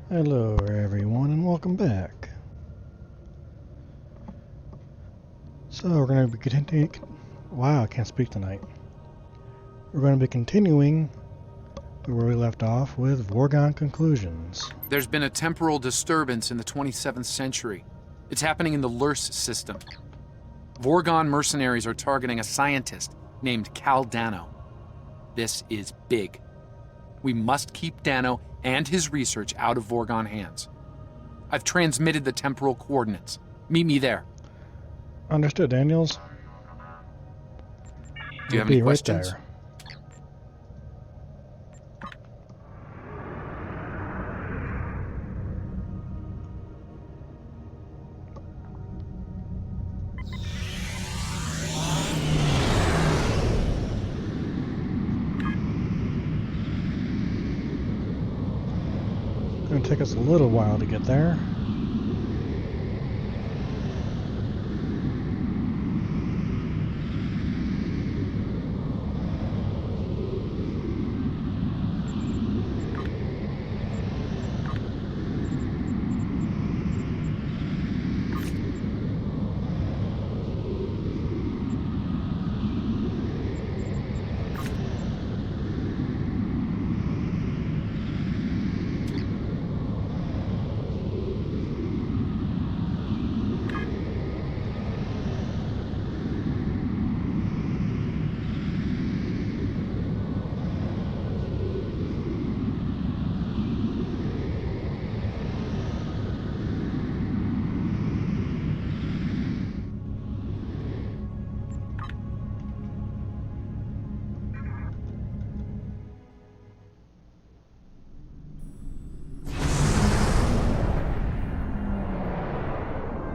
Hello everyone and welcome back. So we're going to be continuing... Wow, I can't speak tonight. We're going to be continuing where we left off with Vorgon Conclusions. There's been a temporal disturbance in the 27th century. It's happening in the Lurs system. Vorgon mercenaries are targeting a scientist named Cal Dano. This is big. We must keep Dano and his research out of Vorgon hands. I've transmitted the temporal coordinates. Meet me there. Understood, Daniels. Do you have any questions? Right there. Going to take us a little while to get there.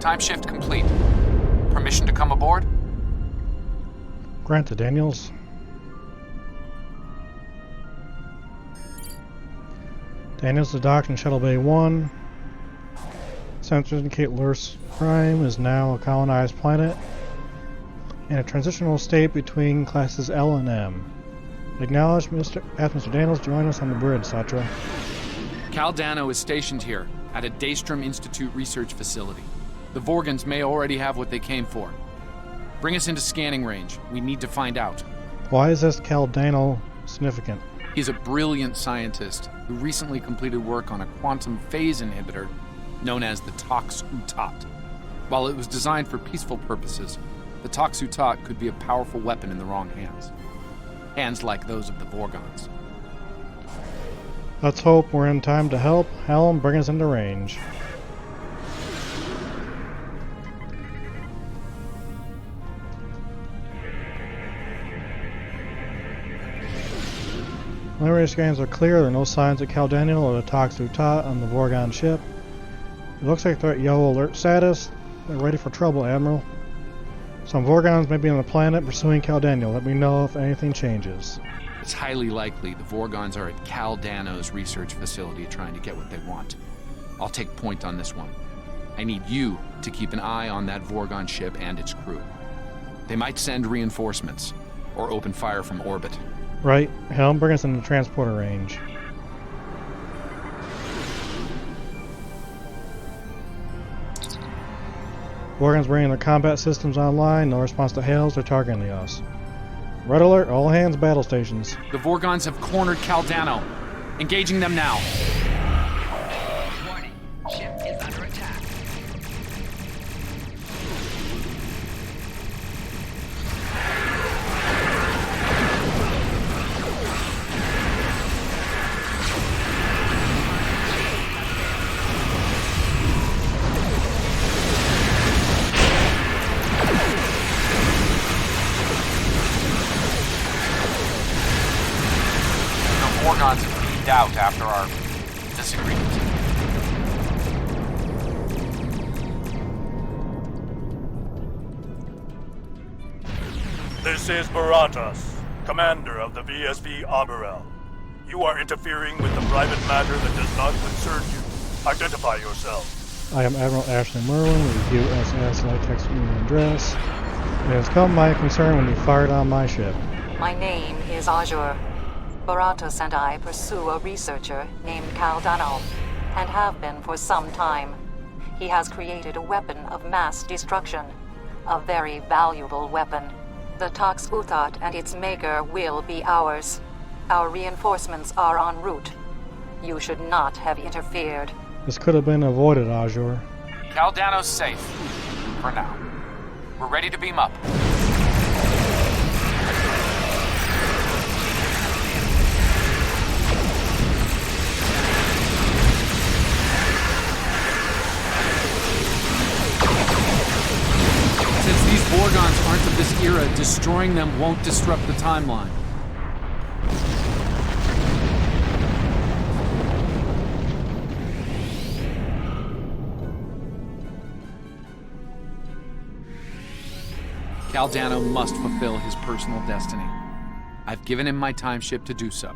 Time shift complete. Permission to come aboard? Granted, Daniels. Daniels to dock in Shuttle Bay 1. Sensors indicate Lurs Prime is now a colonized planet in a transitional state between classes L and M. Acknowledge ask Mr. Daniels to join us on the bridge, Satra. Cal Dano is stationed here at a Daystrom Institute research facility. The Vorgons may already have what they came for. Bring us into scanning range. We need to find out. Why is this Cal Dano significant? He's a brilliant scientist who recently completed work on a quantum phase inhibitor known as the Tox-Utat. While it was designed for peaceful purposes, the Tox-Utat could be a powerful weapon in the wrong hands. Hands like those of the Vorgons. Let's hope we're in time to help Helm bring us into range. Preliminary scans are clear. There are no signs of Cal Daniel or the Tox-Utat on the Vorgon ship. It looks like they're at yellow alert status. They're ready for trouble, Admiral. Some Vorgons may be on the planet pursuing Cal Daniel. Let me know if anything changes. It's highly likely the Vorgons are at Cal Dano's research facility trying to get what they want. I'll take point on this one. I need you to keep an eye on that Vorgon ship and its crew. They might send reinforcements or open fire from orbit. Right. Helm, bring us into transporter range. Vorgons bringing their combat systems online. No response to hails. They're targeting us. Red alert, all hands battle stations. The Vorgons have cornered Cal Dano. Engaging them now. Warning. Ship is under attack. Vorgons cleaned out after our disagreement. This is Baratas, commander of the VSV Aberel. You are interfering with the private matter that does not concern you. Identify yourself. I am Admiral Ashley Merwin with USS Litex Union Dress. It has come my concern when you fired on my ship. My name is Azure. Baratos and I pursue a researcher named Cal Dano. and have been for some time. He has created a weapon of mass destruction. A very valuable weapon. The Tox Uthat and its maker will be ours. Our reinforcements are en route. You should not have interfered. This could have been avoided, Azure. Caldano's safe. For now. We're ready to beam up. Since these Vorgons aren't of this era, destroying them won't disrupt the timeline. Caldano must fulfill his personal destiny. I've given him my time ship to do so.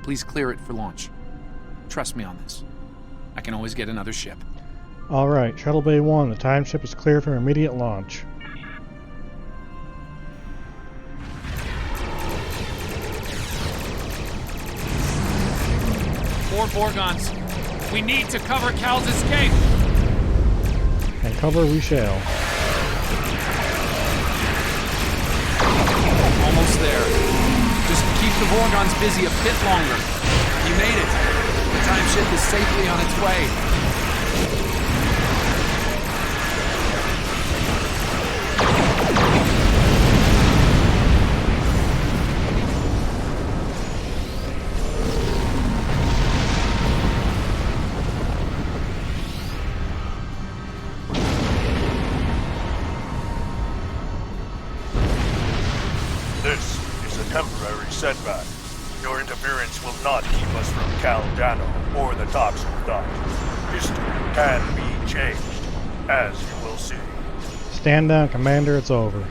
Please clear it for launch. Trust me on this. I can always get another ship. Alright, Shuttle Bay 1, the time ship is cleared for immediate launch. More Vorgons. We need to cover Cal's escape. And cover we shall. Almost there. Just keep the Vorgons busy a bit longer. You made it. The time ship is safely on its way. This is a temporary setback. Your interference will not keep us from Caldano or the Tox Uthat. History can be changed, as you will see. Stand down, Commander, it's over.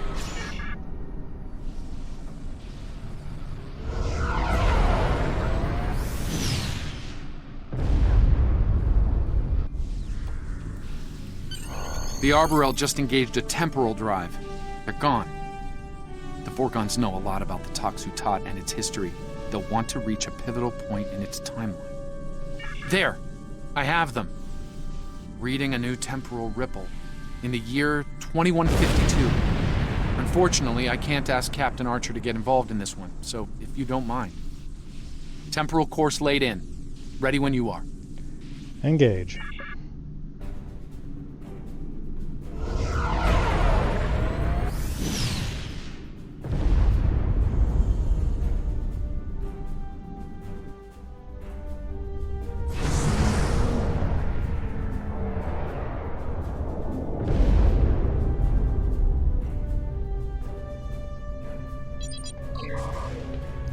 The Arborel just engaged a temporal drive. They're gone. The Vorgons know a lot about the Tox Uthat and its history. They'll want to reach a pivotal point in its timeline. There! I have them. Reading a new temporal ripple. In the year 2152. Unfortunately, I can't ask Captain Archer to get involved in this one, so if you don't mind. Temporal course laid in. Ready when you are. Engage.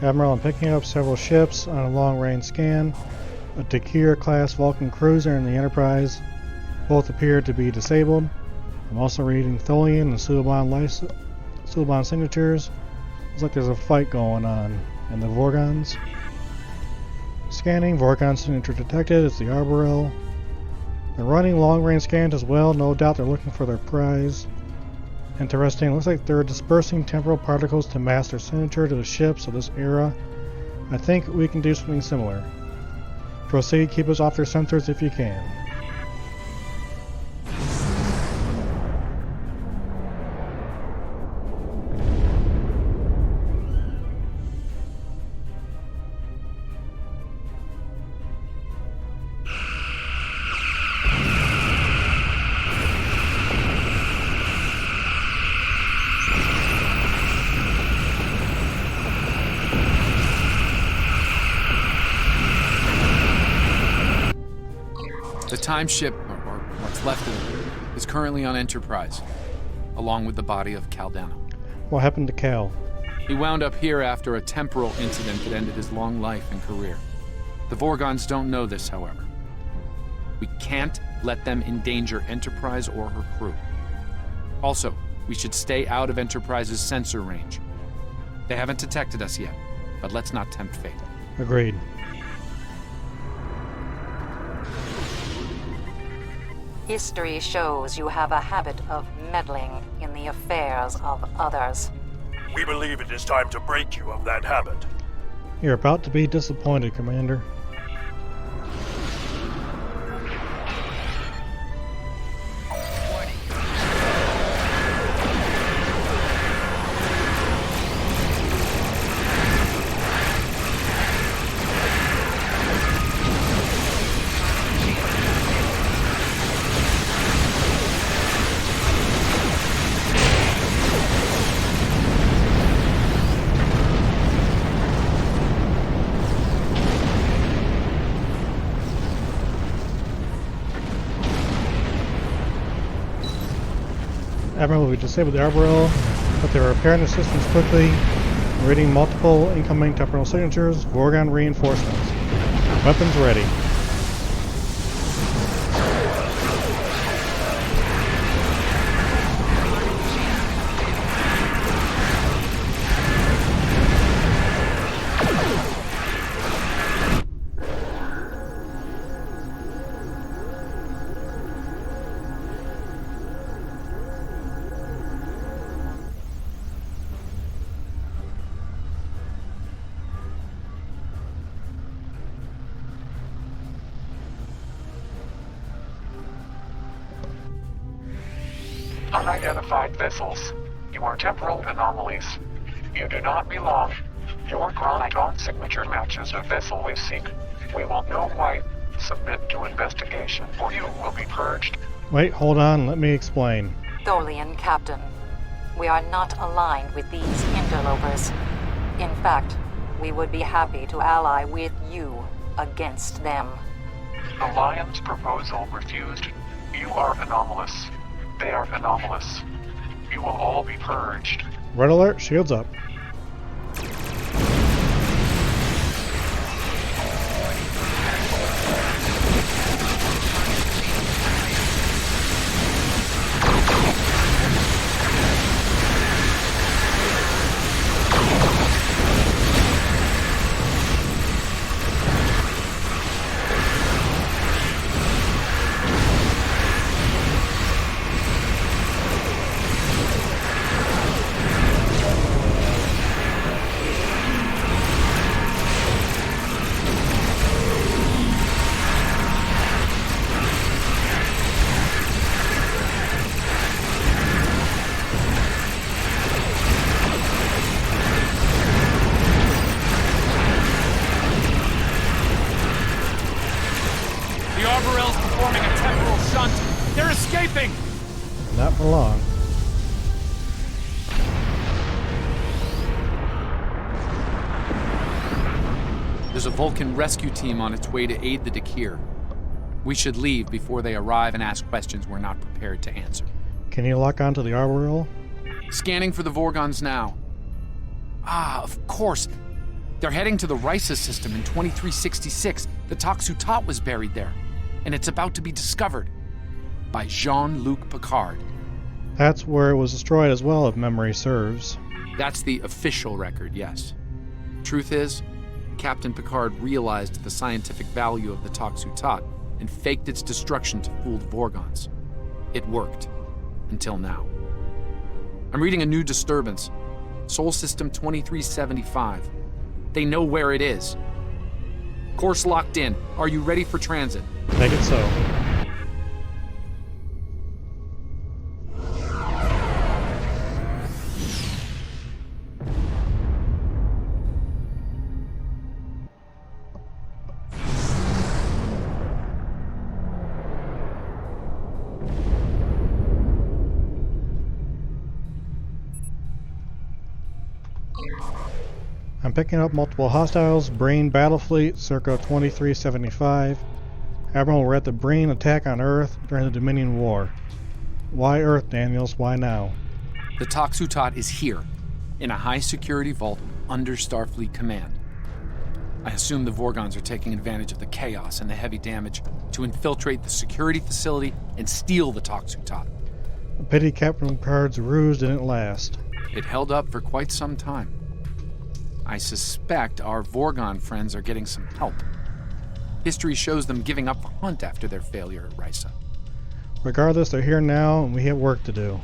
Admiral, I'm picking up several ships on a long-range scan. A Takir-class Vulcan cruiser and the Enterprise both appear to be disabled. I'm also reading Tholian and Suliban signatures. Looks like there's a fight going on. And the Vorgons. Scanning, Vorgon signature detected. It's the Arborel. They're running long-range scans as well. No doubt they're looking for their prize. Interesting. Looks like they're dispersing temporal particles to match their signature to the ships of this era. I think we can do something similar. Proceed, keep us off their sensors if you can. The time ship, or what's left of it, is currently on Enterprise, along with the body of Caldano. What happened to Cal? He wound up here after a temporal incident that ended his long life and career. The Vorgons don't know this, however. We can't let them endanger Enterprise or her crew. Also, we should stay out of Enterprise's sensor range. They haven't detected us yet, but let's not tempt fate. Agreed. History shows you have a habit of meddling in the affairs of others. We believe it is time to break you of that habit. You're about to be disappointed, Commander. Admiral, we disabled the Arboreal, but they were repairing their systems quickly, reading multiple incoming temporal signatures, Vorgon reinforcements. Weapons ready. Unidentified vessels. You are temporal anomalies. You do not belong. Your chronoton signature matches the vessel we seek. We will know why. Submit to investigation, or you will be purged. Wait, hold on, let me explain. Tholian Captain, we are not aligned with these interlopers. In fact, we would be happy to ally with you against them. Alliance proposal refused. You are anomalous. They are anomalous. You will all be purged. Red alert, shields up. Not for long. There's a Vulcan rescue team on its way to aid the Dakir. We should leave before they arrive and ask questions we're not prepared to answer. Can you lock onto the Arboreal? Scanning for the Vorgons now. Ah, of course. They're heading to the Risa system in 2366. The Toxutot was buried there, and it's about to be discovered by Jean-Luc Picard. That's where it was destroyed as well, if memory serves. That's the official record, yes. Truth is, Captain Picard realized the scientific value of the Toxutot and faked its destruction to fool the Vorgons. It worked. Until now. I'm reading a new disturbance. Sol System 2375. They know where it is. Course locked in. Are you ready for transit? Make it so. I'm picking up multiple hostiles. Brain battle fleet, circa 2375. Admiral, we're at the Brain attack on Earth during the Dominion War. Why Earth, Daniels? Why now? The Toxutot is here, in a high-security vault under Starfleet command. I assume the Vorgons are taking advantage of the chaos and the heavy damage to infiltrate the security facility and steal the Toxutot. A pity Captain Picard's ruse didn't last. It held up for quite some time. I suspect our Vorgon friends are getting some help. History shows them giving up the hunt after their failure at Risa. Regardless, they're here now, and we have work to do.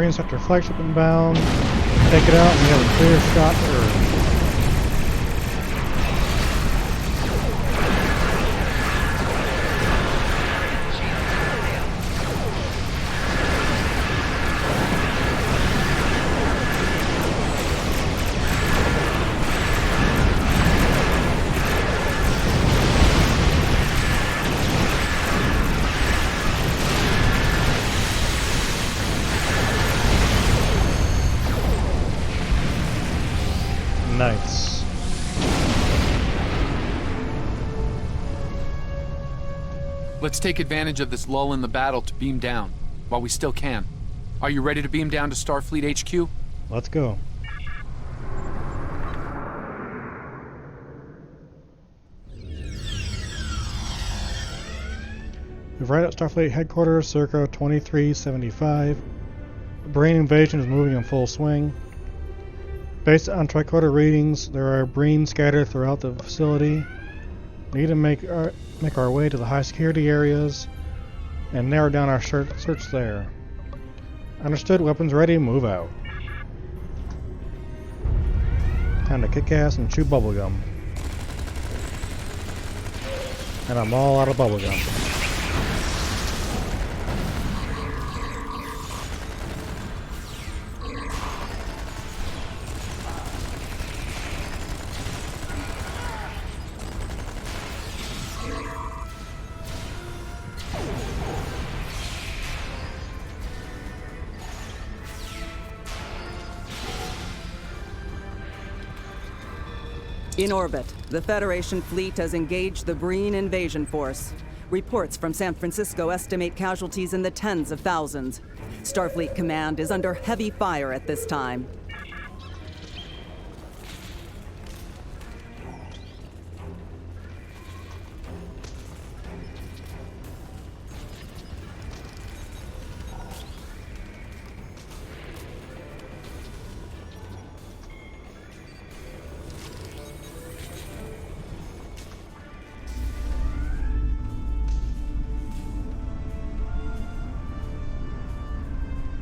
Green Sector flagship inbound. Take it out and we have a clear shot to Earth. Nice. Let's take advantage of this lull in the battle to beam down, while we still can. Are you ready to beam down to Starfleet HQ? Let's go. We've arrived at Starfleet headquarters circa 2375. The Breen invasion is moving in full swing. Based on tricorder readings, there are Breen scattered throughout the facility. We need to make our way to the high security areas and narrow down our search there. Understood, weapons ready, move out. Time to kick ass and chew bubblegum. And I'm all out of bubblegum. In orbit, the Federation fleet has engaged the Breen invasion force. Reports from San Francisco estimate casualties in the tens of thousands. Starfleet Command is under heavy fire at this time.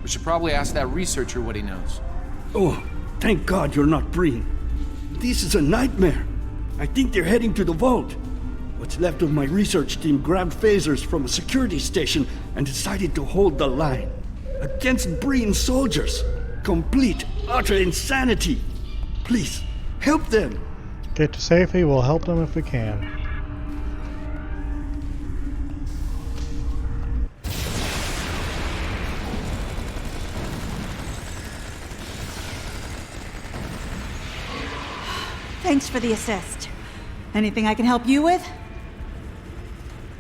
We should probably ask that researcher what he knows. Oh, thank God you're not Breen. This is a nightmare. I think they're heading to the vault. What's left of my research team grabbed phasers from a security station and decided to hold the line. Against Breen soldiers. Complete, utter insanity. Please, help them. Get to safety, we'll help them if we can. Thanks for the assist. Anything I can help you with?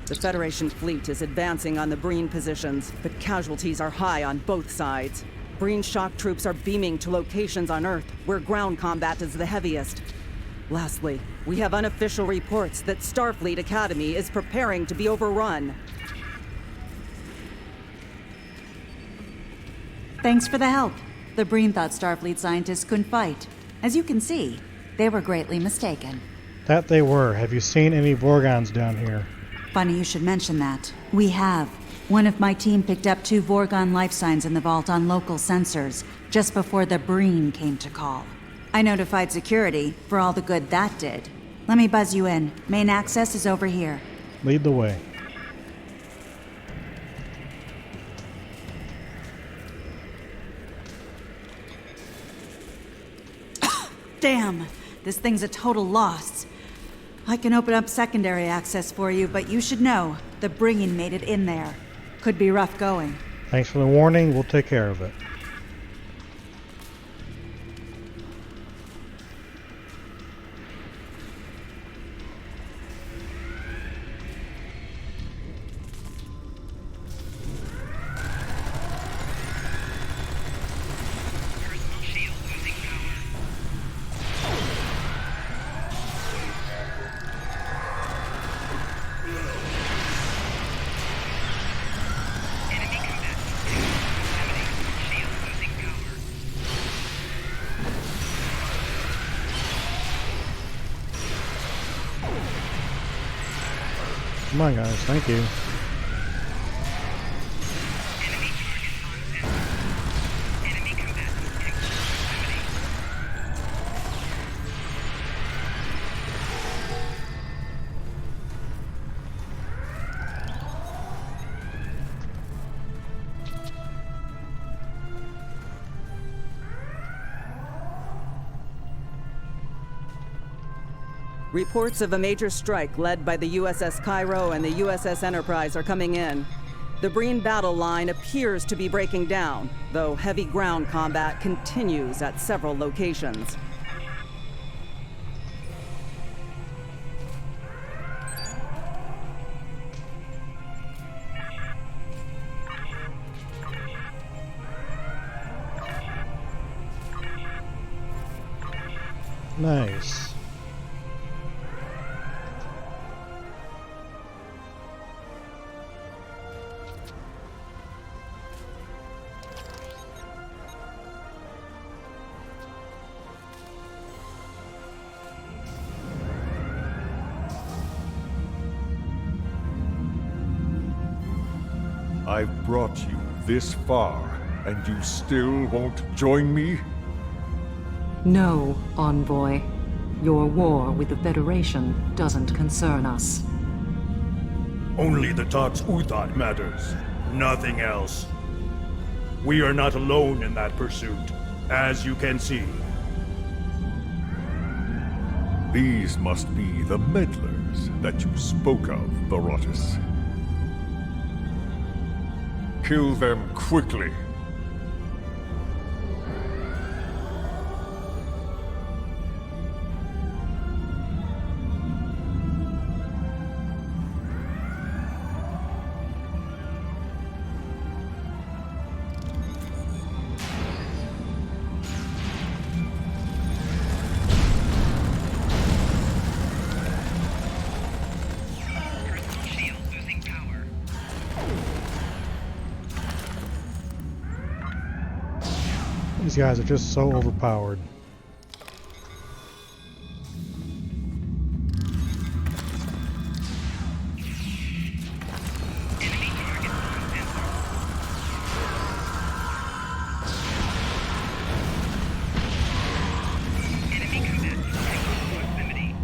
The Federation fleet is advancing on the Breen positions, but casualties are high on both sides. Breen shock troops are beaming to locations on Earth, where ground combat is the heaviest. Lastly, we have unofficial reports that Starfleet Academy is preparing to be overrun. Thanks for the help. The Breen thought Starfleet scientists couldn't fight. As you can see, they were greatly mistaken. That they were. Have you seen any Vorgons down here? Funny you should mention that. We have. One of my team picked up 2 Vorgon life signs in the vault on local sensors, just before the Breen came to call. I notified security, for all the good that did. Let me buzz you in. Main access is over here. Lead the way. Damn! This thing's a total loss. I can open up secondary access for you, but you should know, the Breen made it in there. Could be rough going. Thanks for the warning, we'll take care of it. Personal shield losing power. Enemy combatants contaminated. Shield losing power. Come on guys, thank you. Enemy target on set. Reports of a major strike led by the USS Cairo and the USS Enterprise are coming in. The Breen battle line appears to be breaking down, though heavy ground combat continues at several locations. Nice. I've brought you this far, and you still won't join me? No, Envoy. Your war with the Federation doesn't concern us. Only the Tox Uthot matters. Nothing else. We are not alone in that pursuit, as you can see. These must be the meddlers that you spoke of, Barotus. Kill them quickly. Personal shield losing power. These guys are just so overpowered. Enemy target on sensor. Enemy combat in proximity.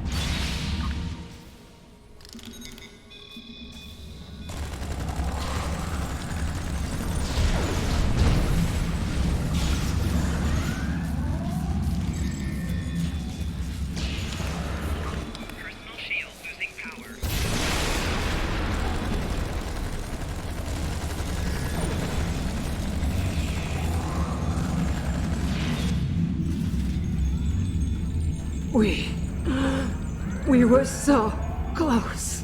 Personal shield losing power. We were so close.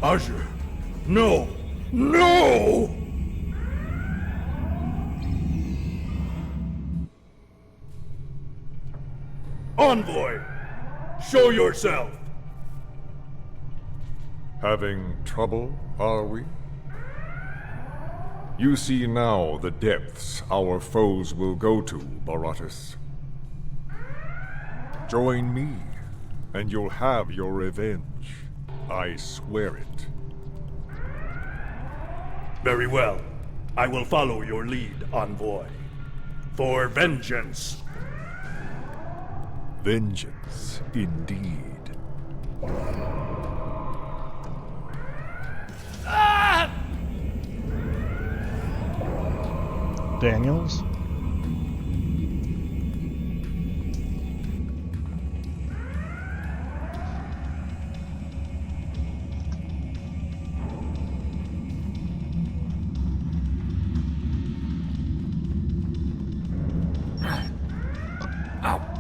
Azure! No! No! Envoy! Show yourself! Having trouble, are we? You see now the depths our foes will go to, Barotus. Join me, and you'll have your revenge. I swear it. Very well. I will follow your lead, Envoy. For vengeance! Vengeance, indeed. Daniels?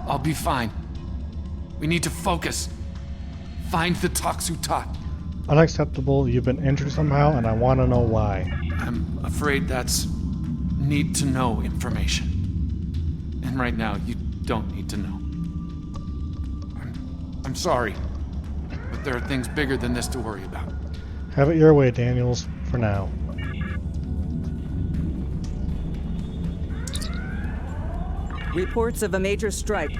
I'll be fine. We need to focus. Find the Tox Uthot. Unacceptable. You've been injured somehow, and I want to know why. I'm afraid that's need-to-know information. And right now, you don't need to know. I'm sorry, but there are things bigger than this to worry about. Have it your way, Daniels, for now. Reports of a major strike.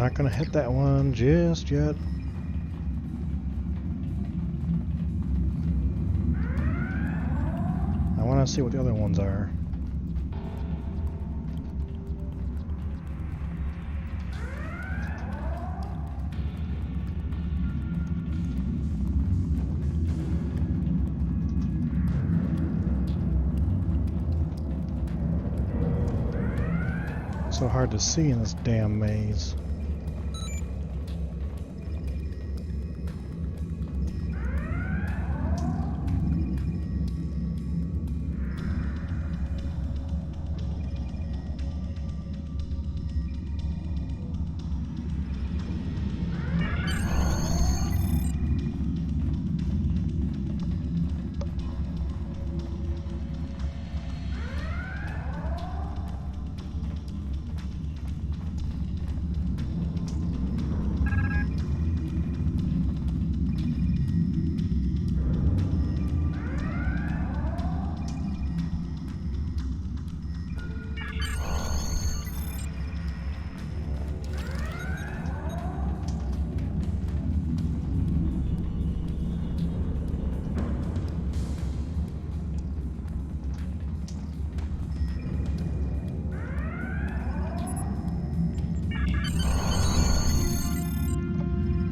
not gonna hit that one just yet. I want to see what the other ones are. So hard to see in this damn maze.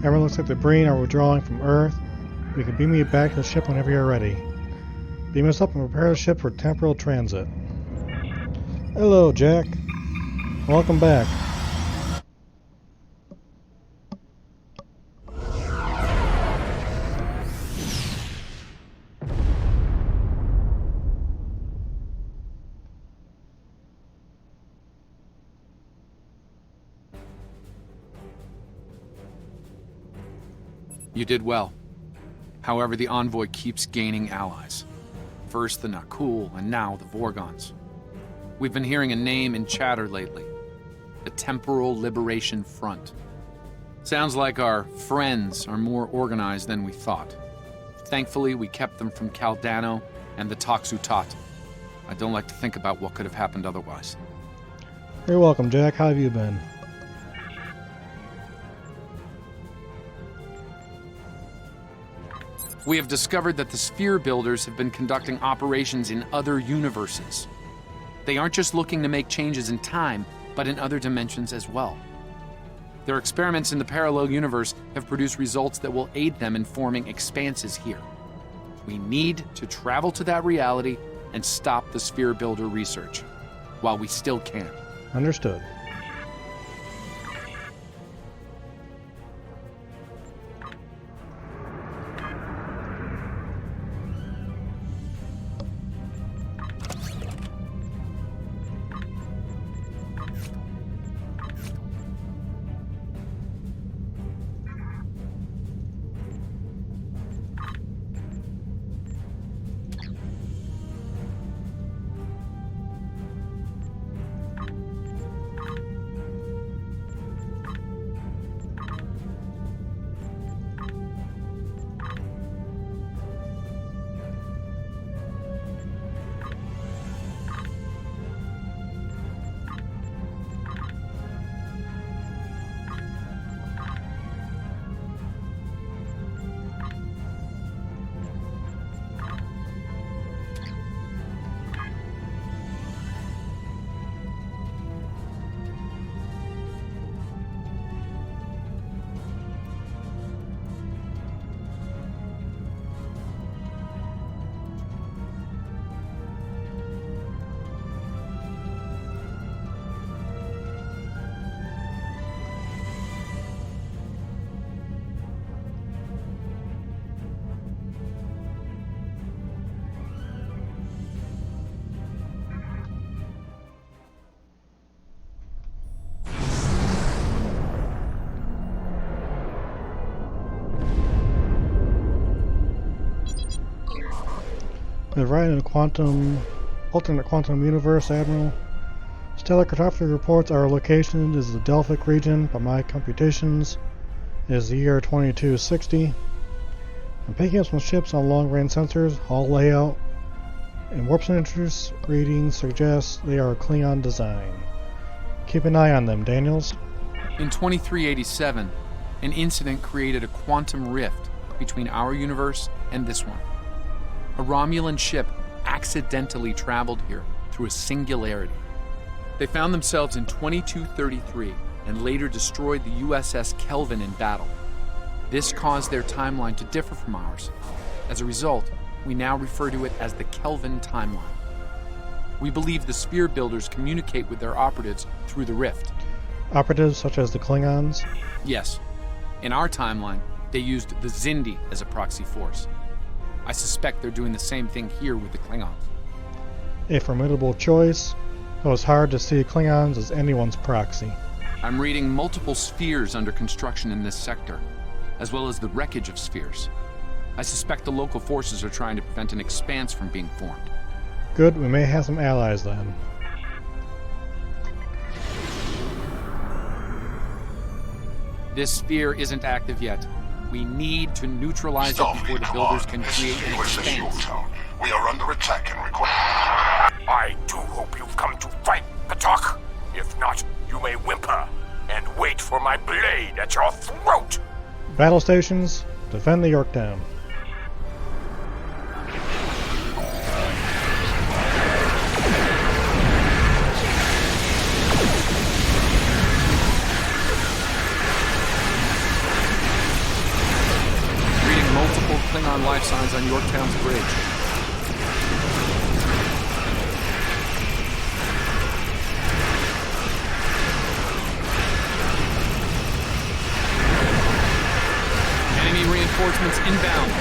Everyone looks like the Breen are withdrawing from Earth. You can beam me back to the ship whenever you're ready. Beam us up and prepare the ship for temporal transit. Hello, Jack. Welcome back. You did well. However, the Envoy keeps gaining allies. First the Nakul, and now the Vorgons. We've been hearing a name in chatter lately. The Temporal Liberation Front. Sounds like our friends are more organized than we thought. Thankfully, we kept them from Caldano and the Tox Utat. I don't like to think about what could have happened otherwise. You're welcome, Jack. How have you been? We have discovered that the Sphere Builders have been conducting operations in other universes. They aren't just looking to make changes in time, but in other dimensions as well. Their experiments in the parallel universe have produced results that will aid them in forming expanses here. We need to travel to that reality and stop the Sphere Builder research, while we still can. Understood. The right in a alternate quantum universe, Admiral. Stellar cartography reports our location is the Delphic region. By my computations, it is the year 2260. I'm picking up some ships on long-range sensors, hull layout, and warp signatures readings suggest they are Klingon design. Keep an eye on them, Daniels. In 2387, an incident created a quantum rift between our universe and this one. A Romulan ship accidentally traveled here through a singularity. They found themselves in 2233 and later destroyed the USS Kelvin in battle. This caused their timeline to differ from ours. As a result, we now refer to it as the Kelvin timeline. We believe the sphere builders communicate with their operatives through the rift. Operatives such as the Klingons? Yes. In our timeline, they used the Xindi as a proxy force. I suspect they're doing the same thing here with the Klingons. A formidable choice, though it's hard to see Klingons as anyone's proxy. I'm reading multiple spheres under construction in this sector, as well as the wreckage of spheres. I suspect the local forces are trying to prevent an expanse from being formed. Good, we may have some allies then. This sphere isn't active yet. We need to neutralize it before the builders can create an expanse. We are under attack and require... I do hope you've come to fight, Patok. If not, you may whimper and wait for my blade at your throat. Battle stations, defend the Yorktown. Reading multiple Klingon life signs on Yorktown's bridge. Enemy reinforcements inbound.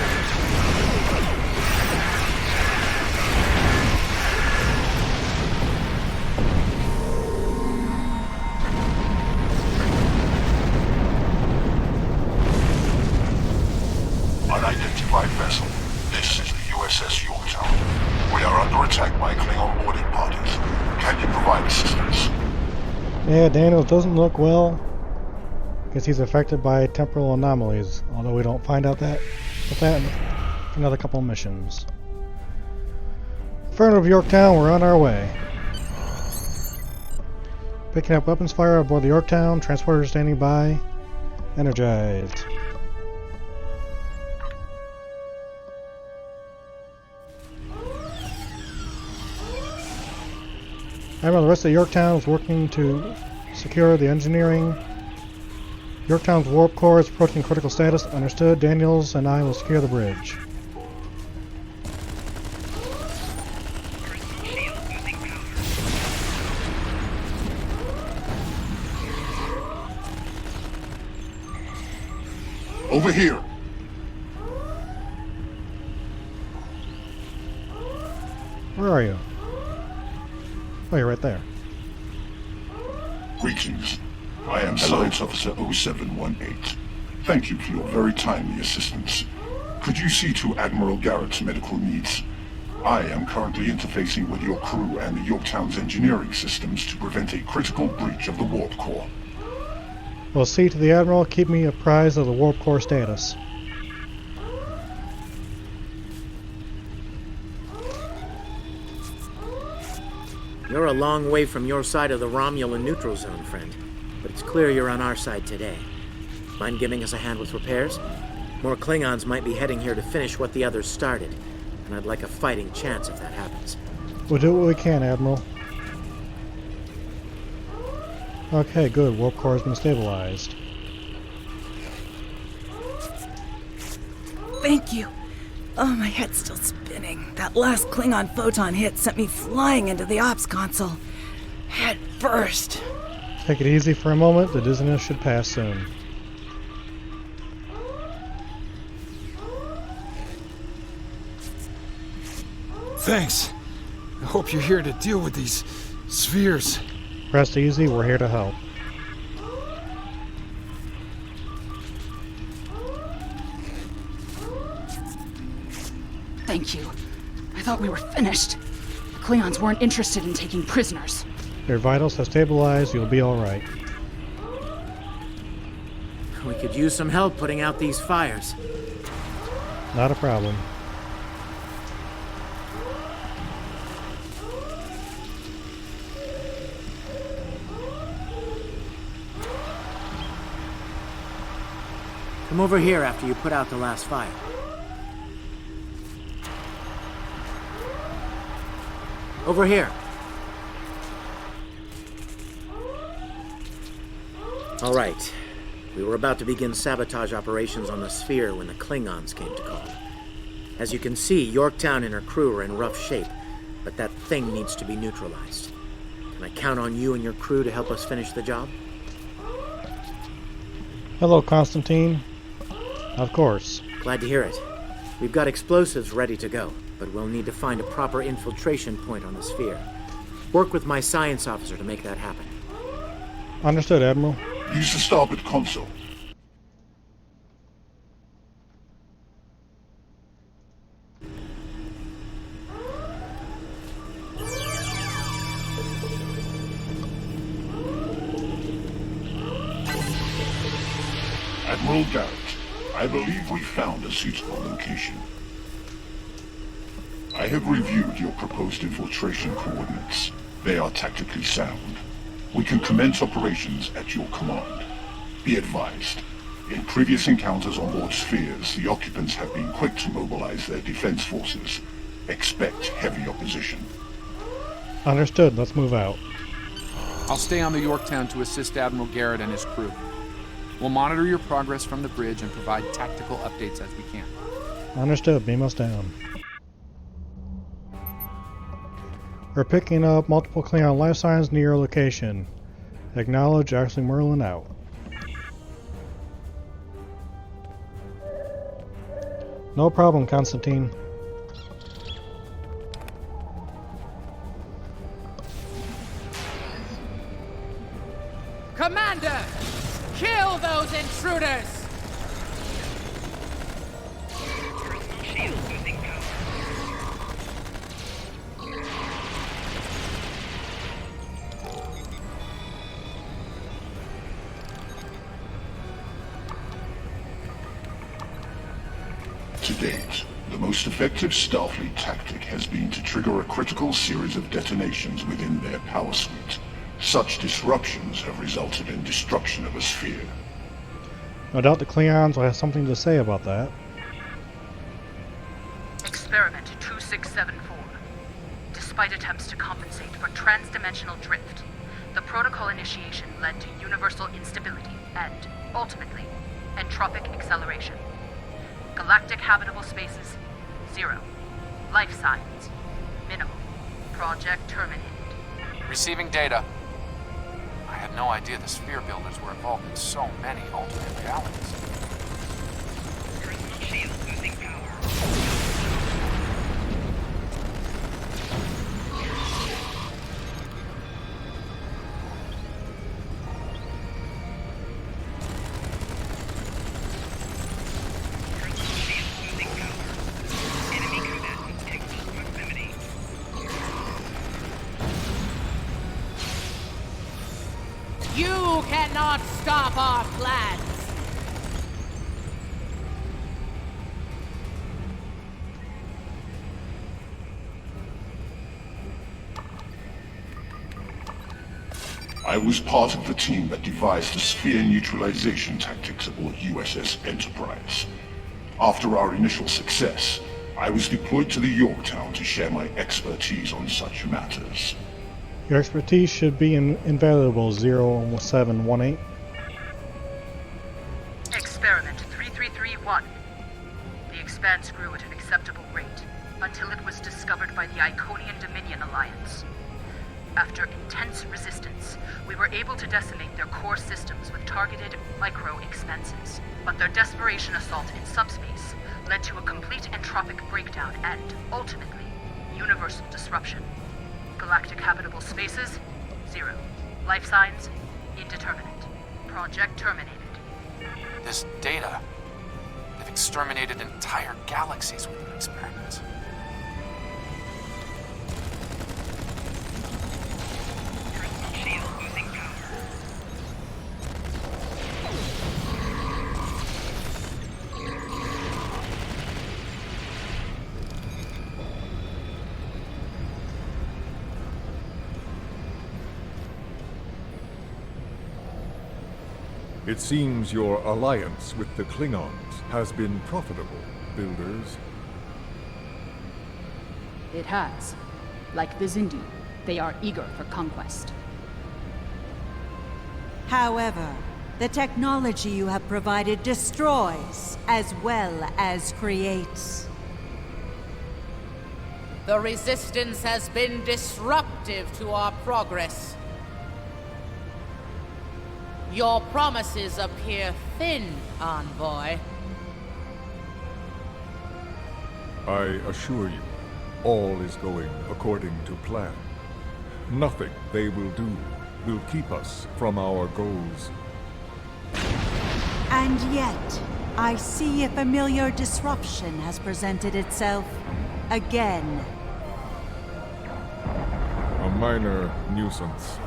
Unidentified vessel. This is the USS Yorktown. We are under attack by Klingon boarding parties. Can you provide assistance? Yeah, Daniel doesn't look well. Guess he's affected by temporal anomalies, although we don't find out that in another couple missions. Affirmative Yorktown, we're on our way. Picking up weapons fire aboard the Yorktown, transporter standing by, energized. Admiral, the rest of Yorktown is working to secure the engineering. Yorktown's warp core is approaching critical status. Understood. Daniels and I will secure the bridge. Shield losing power. Over here. Where are you? Oh, you're right there. Greetings. I am Science Officer 0718. Thank you for your very timely assistance. Could you see to Admiral Garrett's medical needs? I am currently interfacing with your crew and the Yorktown's engineering systems to prevent a critical breach of the warp core. We'll see to the Admiral. Keep me apprised of the warp core status. You're a long way from your side of the Romulan neutral zone, friend. But it's clear you're on our side today. Mind giving us a hand with repairs? More Klingons might be heading here to finish what the others started, and I'd like a fighting chance if that happens. We'll do what we can, Admiral. Okay, good. Warp core has been stabilized. Thank you. Oh, my head's still spinning. That last Klingon photon hit sent me flying into the ops console. Head first. Take it easy for a moment. The dizziness should pass soon. Thanks. I hope you're here to deal with these spheres. Rest easy. We're here to help. Thank you. I thought we were finished. The Klingons weren't interested in taking prisoners. Your vitals have stabilized. You'll be alright. We could use some help putting out these fires. Not a problem. Come over here after you put out the last fire. Over here. All right. We were about to begin sabotage operations on the sphere when the Klingons came to call. As you can see, Yorktown and her crew are in rough shape, but that thing needs to be neutralized. Can I count on you and your crew to help us finish the job? Hello, Constantine. Of course. Glad to hear it. We've got explosives ready to go, but we'll need to find a proper infiltration point on the sphere. Work with my science officer to make that happen. Understood, Admiral. Use the starboard console. Admiral Garrett, I believe we found a suitable location. I have reviewed your proposed infiltration coordinates. They are tactically sound. We can commence operations at your command. Be advised, in previous encounters on board spheres, the occupants have been quick to mobilize their defense forces. Expect heavy opposition. Understood. Let's move out. I'll stay on the Yorktown to assist Admiral Garrett and his crew. We'll monitor your progress from the bridge and provide tactical updates as we can. Understood. Beam us down. We're picking up multiple Klingon life signs near your location. Acknowledge Ashley Merlin out. No problem, Constantine. Commander! Kill those intruders! Personal shield losing power. To date, the most effective Starfleet tactic has been to trigger a critical series of detonations within their power suite. Such disruptions have resulted in destruction of a sphere. No doubt the Klingons will have something to say about that. Experiment 2674. Despite attempts to compensate for trans-dimensional drift, the protocol initiation led to universal instability and, ultimately, entropic acceleration. Galactic habitable spaces, 0. Life signs, minimal. Project terminated. Receiving data. I had no idea the sphere builders were involved in so many alternate realities. Personal shield losing power. You cannot stop our plans! I was part of the team that devised the sphere neutralization tactics aboard USS Enterprise. After our initial success, I was deployed to the Yorktown to share my expertise on such matters. Your expertise should be invaluable, 0718. Experiment 3331. The Expanse grew at an acceptable rate until it was discovered by the Iconian Dominion Alliance. After intense resistance, we were able to decimate their core systems with targeted micro-expanses. But their desperation assault in subspace led to a complete entropic breakdown and, ultimately, universal disruption. Galactic habitable spaces, 0. Life signs, indeterminate. Project terminated. This data, they've exterminated entire galaxies with their experiments. Personal shield losing power. It seems your alliance with the Klingons has been profitable, builders. It has. Like the Zindi, they are eager for conquest. However, the technology you have provided destroys as well as creates. The Resistance has been disruptive to our progress. Your promises appear thin, Envoy. I assure you, all is going according to plan. Nothing they will do will keep us from our goals. And yet, I see a familiar disruption has presented itself again. A minor nuisance.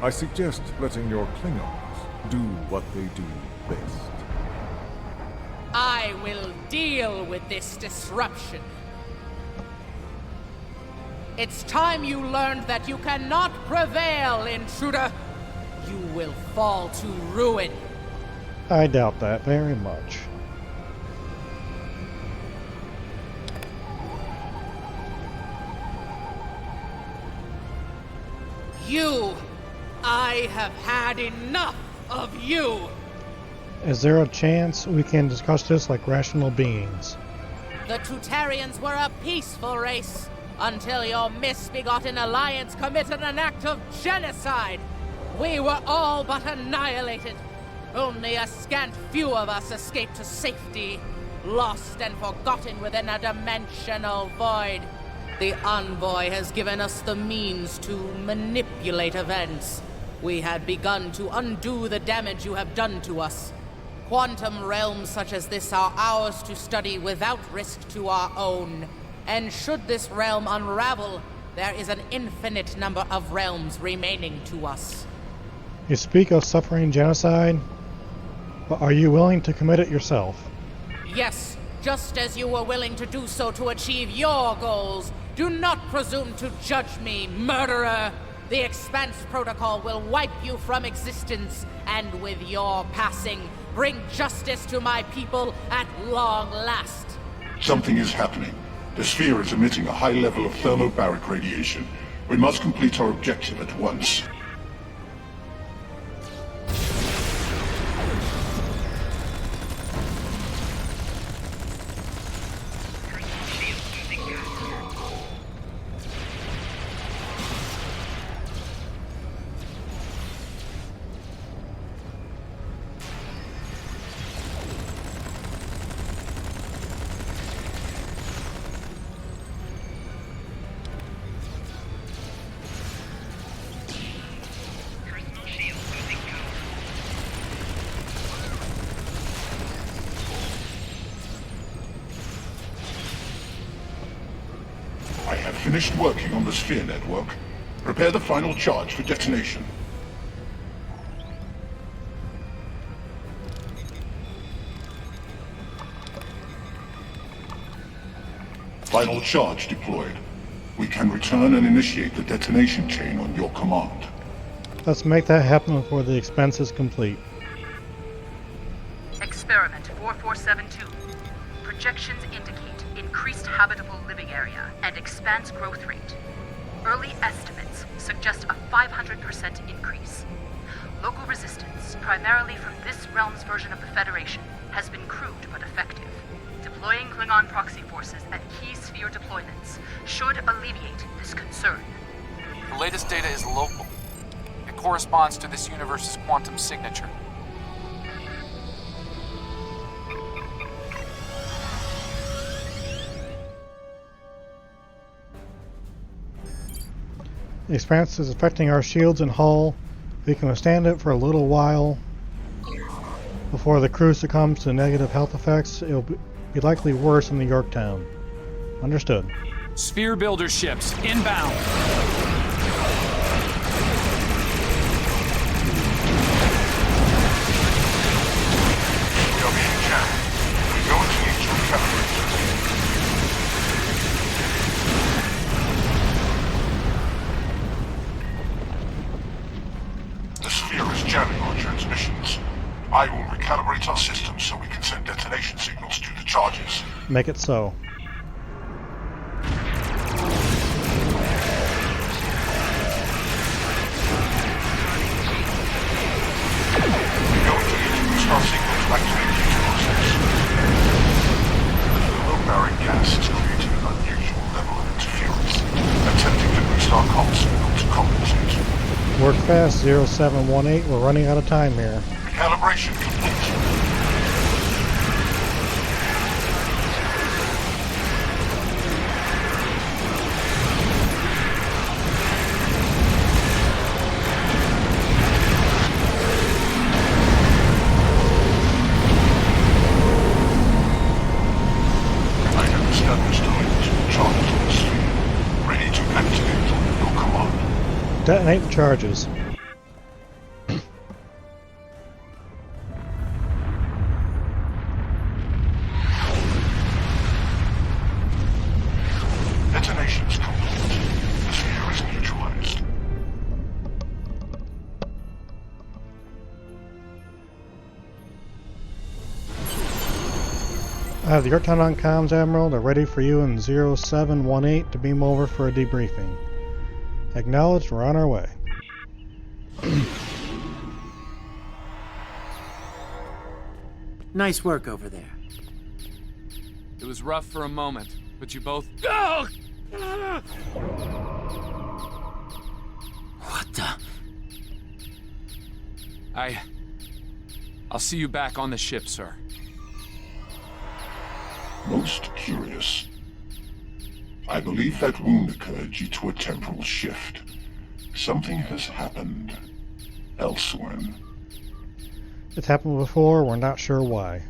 I suggest letting your Klingons do what they do best. I will deal with this disruption. It's time you learned that you cannot prevail, intruder. You will fall to ruin. I doubt that very much. I have had enough of you! Is there a chance we can discuss this like rational beings? The Tutarians were a peaceful race, until your misbegotten alliance committed an act of genocide. We were all but annihilated. Only a scant few of us escaped to safety, lost and forgotten within a dimensional void. The Envoy has given us the means to manipulate events. We had begun to undo the damage you have done to us. Quantum realms such as this are ours to study without risk to our own. And should this realm unravel, there is an infinite number of realms remaining to us. You speak of suffering genocide, but are you willing to commit it yourself? Yes, just as you were willing to do so to achieve your goals. Do not presume to judge me, murderer! The Expanse Protocol will wipe you from existence, and with your passing, bring justice to my people at long last. Something is happening. The sphere is emitting a high level of thermobaric radiation. We must complete our objective at once. Finished working on the sphere network. Prepare the final charge for detonation. Final charge deployed. We can return and initiate the detonation chain on your command. Let's make that happen before the expense is complete. Experiment 4472. Projections indicate increased habitable living area and expanse growth rate. Early estimates suggest a 500% increase. Local resistance, primarily from this realm's version of the Federation, has been crude but effective. Deploying Klingon proxy forces at key sphere deployments should alleviate this concern. The latest data is local. It corresponds to this universe's quantum signature. The expanse is affecting our shields and hull. We can withstand it for a little while. Before the crew succumbs to negative health effects, it will be likely worse in the Yorktown. Understood. Sphere builder ships inbound. We are being jammed. We're going to need to recalibrate. The sphere is jamming our transmissions. I Make it so. Star signals activated due to process. The low-bearing gas is creating an unusual level of interference, attempting to boost our comm signal to compensate. Work fast, 0718. We're running out of time here. Calibration complete. Detonate the charges. Detonation's complete. The sphere is neutralized. I have the Yorktown on comms, Admiral. They're ready for you in 0718 to beam over for a debriefing. Acknowledged, we're on our way. Nice work over there. It was rough for a moment, but you both... What the... I'll see you back on the ship, sir. Most curious. I believe that wound occurred due to a temporal shift. Something has happened elsewhere. It's happened before, we're not sure why.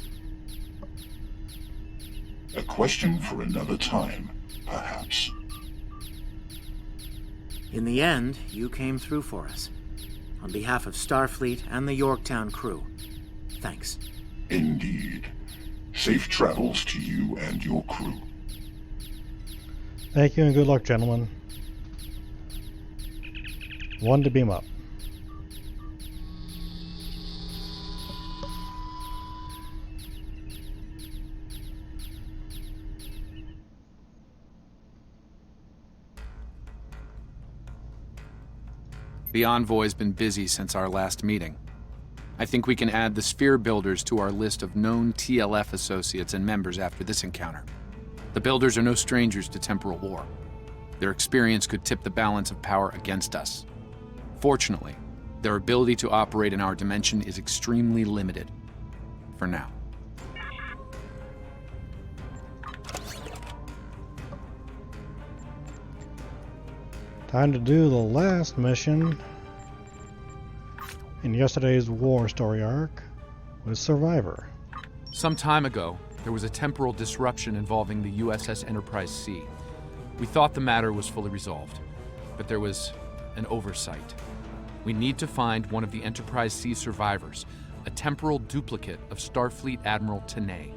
A question for another time, perhaps. In the end, you came through for us. On behalf of Starfleet and the Yorktown crew, thanks. Indeed. Safe travels to you and your crew. Thank you and good luck, gentlemen. 1 to beam up. The Envoy's been busy since our last meeting. I think we can add the Sphere Builders to our list of known TLF associates and members after this encounter. The Builders are no strangers to temporal war. Their experience could tip the balance of power against us. Fortunately, their ability to operate in our dimension is extremely limited. For now. Time to do the last mission in yesterday's war story arc with Survivor. Some time ago, there was a temporal disruption involving the USS Enterprise C. We thought the matter was fully resolved, but there was an oversight. We need to find one of the Enterprise C survivors, a temporal duplicate of Starfleet Admiral Tanay.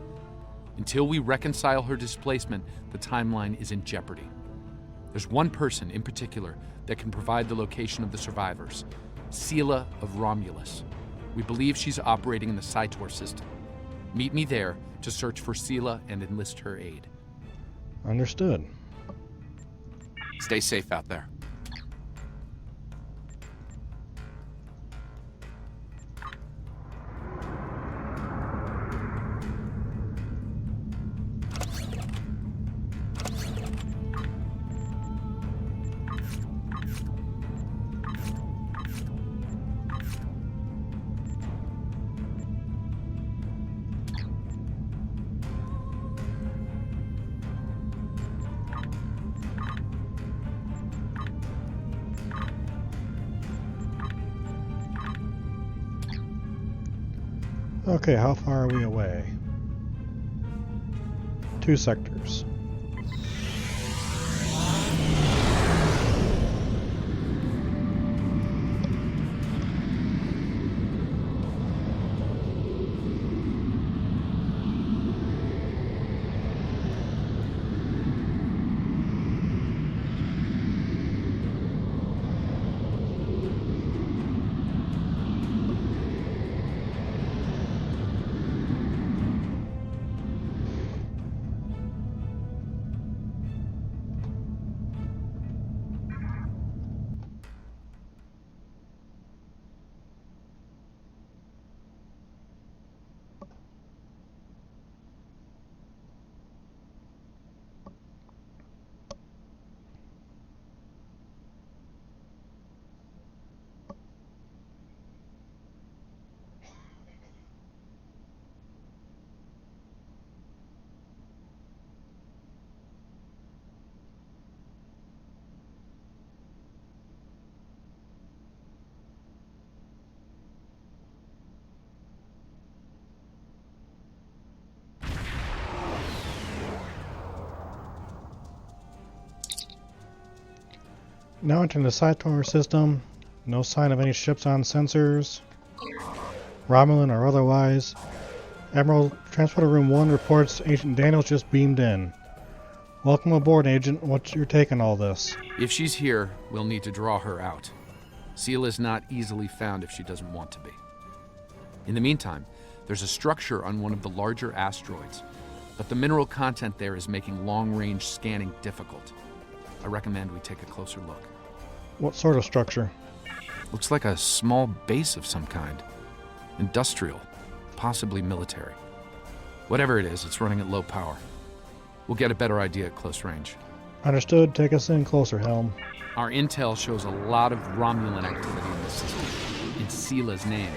Until we reconcile her displacement, the timeline is in jeopardy. There's one person in particular that can provide the location of the survivors, Sela of Romulus. We believe she's operating in the Cytor system. Meet me there to search for Sela and enlist her aid. Understood. Stay safe out there. Okay, how far are we away? 2 sectors. Now entering the side tower system. No sign of any ships on sensors, Romulan or otherwise. Admiral, Transporter Room 1 reports Agent Daniels just beamed in. Welcome aboard, Agent. What's your take on all this? If she's here, we'll need to draw her out. Seal is not easily found if she doesn't want to be. In the meantime, there's a structure on one of the larger asteroids, but the mineral content there is making long-range scanning difficult. I recommend we take a closer look. What sort of structure? Looks like a small base of some kind. Industrial, possibly military. Whatever it is, it's running at low power. We'll get a better idea at close range. Understood. Take us in closer, Helm. Our intel shows a lot of Romulan activity in the system, in Seela's name.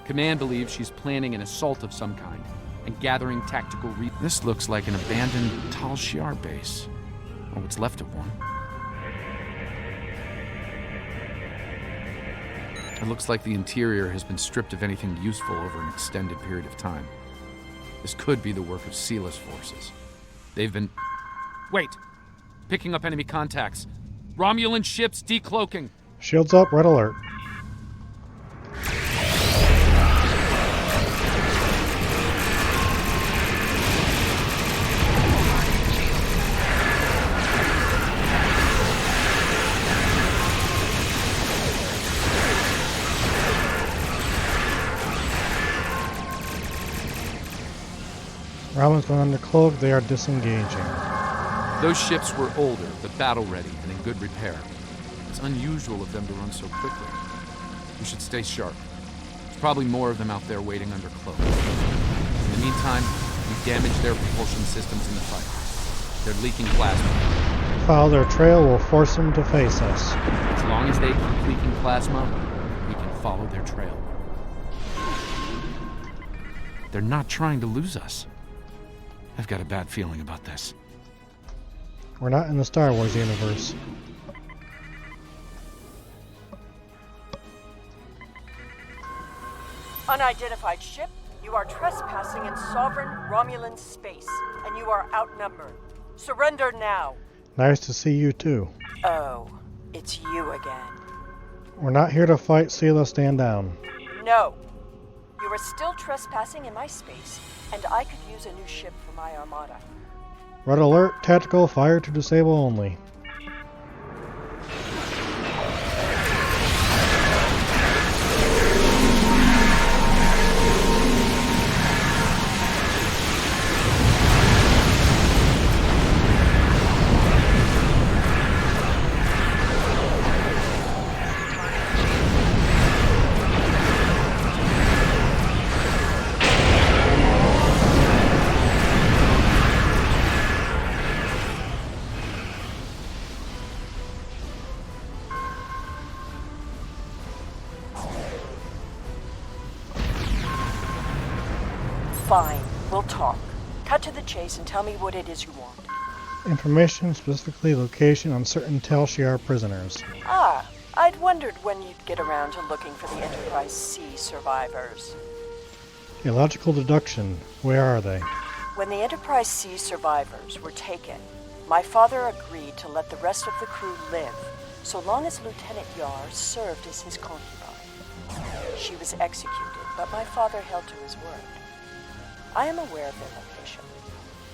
Command believes she's planning an assault of some kind and gathering tactical This looks like an abandoned Tal Shiar base, or what's left of one. It looks like the interior has been stripped of anything useful over an extended period of time. This could be the work of Seela's forces. They've been... Wait! Picking up enemy contacts. Romulan ships decloaking. Shields up, red alert. Romulan's going under cloak. They are disengaging. Those ships were older, but battle-ready and in good repair. It's unusual of them to run so quickly. We should stay sharp. There's probably more of them out there waiting under cloak. In the meantime, we've damaged their propulsion systems in the fight. They're leaking plasma. Follow their trail will force them to face us. As long as they keep leaking plasma, we can follow their trail. They're not trying to lose us. I've got a bad feeling about this. We're not in the Star Wars universe. Unidentified ship, you are trespassing in sovereign Romulan space, and you are outnumbered. Surrender now. Nice to see you too. Oh, it's you again. We're not here to fight. Seela, stand down. No. You are still trespassing in my space, and I could use a new ship for my armada. Red alert, tactical, fire to disable only. Fine, we'll talk. Cut to the chase and tell me what it is you want. Information, specifically location on certain Tal Shiar prisoners. Ah, I'd wondered when you'd get around to looking for the Enterprise C survivors. A logical deduction. Where are they? When the Enterprise C survivors were taken, my father agreed to let the rest of the crew live, so long as Lieutenant Yar served as his concubine. She was executed, but my father held to his word. I am aware of their location,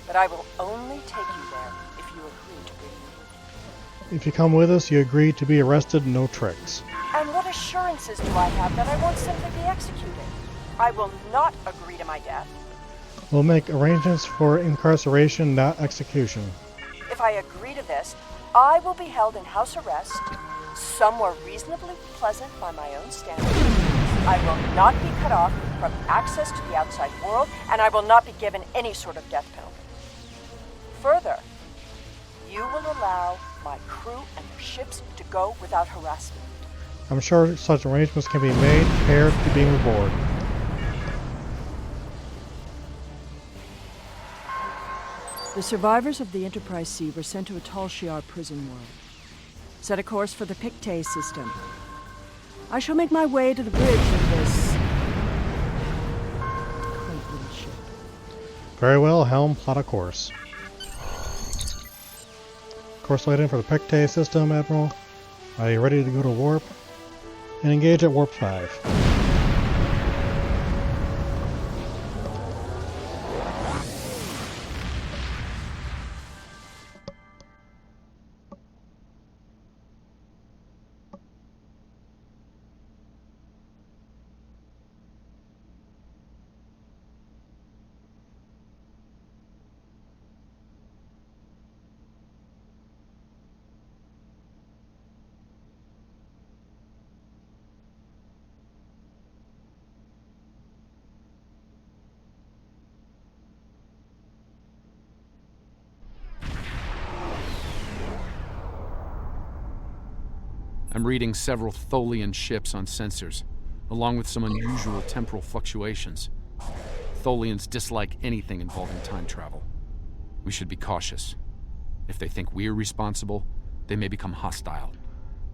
but I will only take you there if you agree to bring me with you. If you come with us, you agree to be arrested, no tricks. And what assurances do I have that I won't simply be executed? I will not agree to my death. We'll make arrangements for incarceration, not execution. If I agree to this, I will be held in house arrest, somewhere reasonably pleasant by my own standards. I will not be cut off from access to the outside world, and I will not be given any sort of death penalty. Further, you will allow my crew and their ships to go without harassment. I'm sure such arrangements can be made prior to being aboard. The survivors of the Enterprise C were sent to a Tal Shiar prison world. Set a course for the Pictet system. I shall make my way to the bridge of this quaint little ship. Very well, Helm, plot a course. course laid in for the Pecte system, Admiral. Are you ready to go to warp? And engage at warp 5. I'm reading several Tholian ships on sensors, along with some unusual temporal fluctuations. Tholians dislike anything involving time travel. We should be cautious. If they think we're responsible, they may become hostile.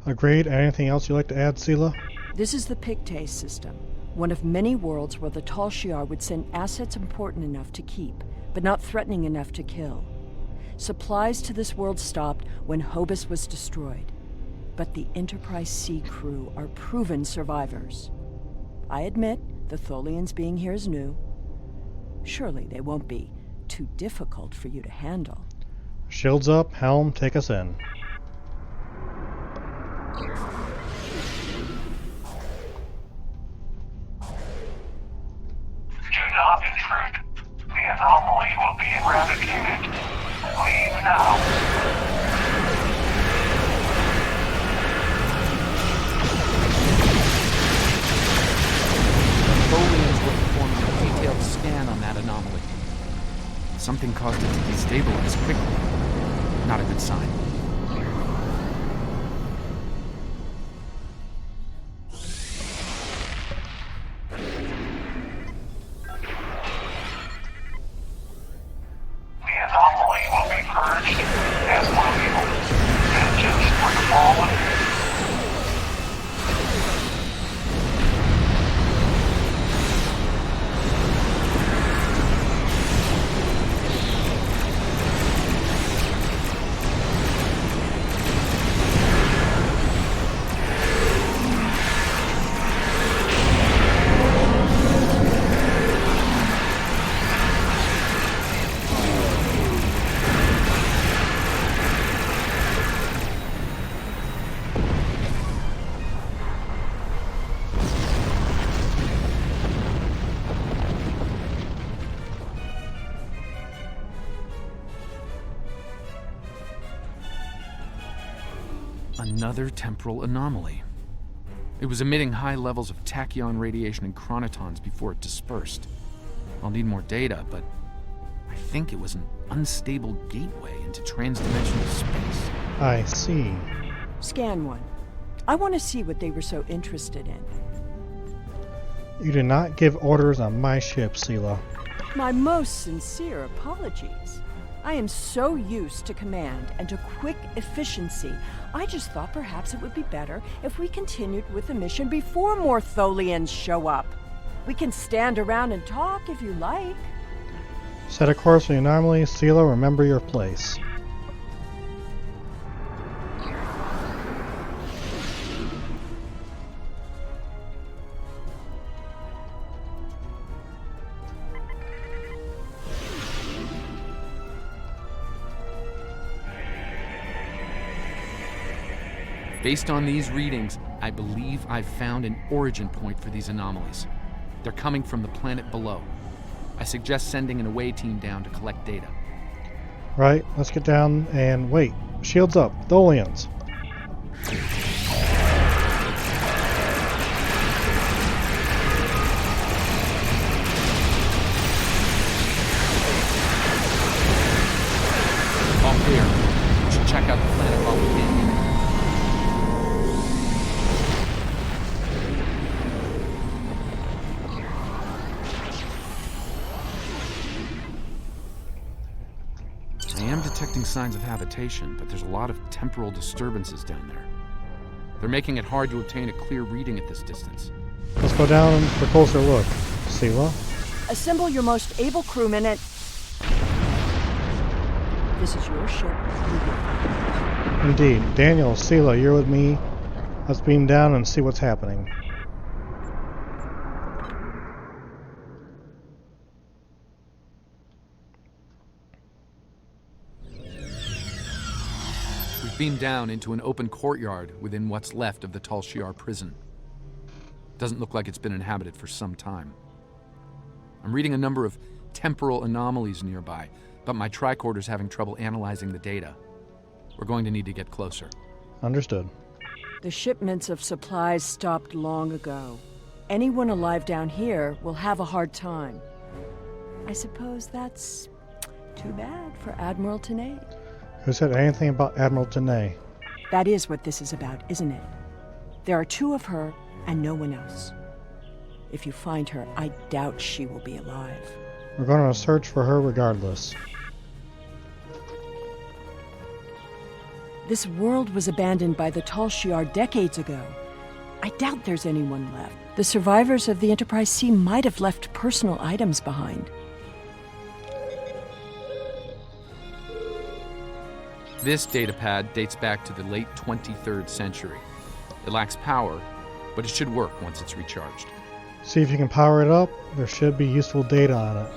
Agreed. Anything else you'd like to add, Sela? This is the Pictet system, one of many worlds where the Tal Shiar would send assets important enough to keep, but not threatening enough to kill. Supplies to this world stopped when Hobus was destroyed. But the Enterprise C crew are proven survivors. I admit, the Tholians being here is new. Surely they won't be too difficult for you to handle. Shields up, helm, take us in. Do not intrude. The anomaly will be eradicated. Leave now. Tholians were performing a detailed scan on that anomaly. Something caused it to destabilize quickly. Not a good sign. The anomaly will be purged, as will you. Vengeance for the fallen. Another temporal anomaly. It was emitting high levels of tachyon radiation and chronotons before it dispersed. I'll need more data, but I think it was an unstable gateway into transdimensional space. I see. Scan one. I want to see what they were so interested in. You did not give orders on my ship, Sela. My most sincere apologies. I am so used to command and to quick efficiency, I just thought perhaps it would be better if we continued with the mission before more Tholians show up. We can stand around and talk if you like. Set a course for the anomaly. Sela, remember your place. Based on these readings, I believe I've found an origin point for these anomalies. They're coming from the planet below. I suggest sending an away team down to collect data. Right, let's get down and wait. Shields up, Tholians. All clear. We should check out the planet while we can. Detecting signs of habitation, but there's a lot of temporal disturbances down there. They're making it hard to obtain a clear reading at this distance. Let's go down for a closer look. Sela? Assemble your most able crewmen and... This is your ship. You get it. Indeed. Daniel, Sela, you're with me. Let's beam down and see what's happening. We've beamed down into an open courtyard within what's left of the Tal Shiar prison. Doesn't look like it's been inhabited for some time. I'm reading a number of temporal anomalies nearby, but my tricorder's having trouble analyzing the data. We're going to need to get closer. Understood. The shipments of supplies stopped long ago. Anyone alive down here will have a hard time. I suppose that's too bad for Admiral Tenay. Who said anything about Admiral Tenay? That is what this is about, isn't it? There are two of her and no one else. If you find her, I doubt she will be alive. We're going to search for her regardless. This world was abandoned by the Tal Shiar decades ago. I doubt there's anyone left. The survivors of the Enterprise C might have left personal items behind. This datapad dates back to the late 23rd century. It lacks power, but it should work once it's recharged. See if you can power it up. There should be useful data on it.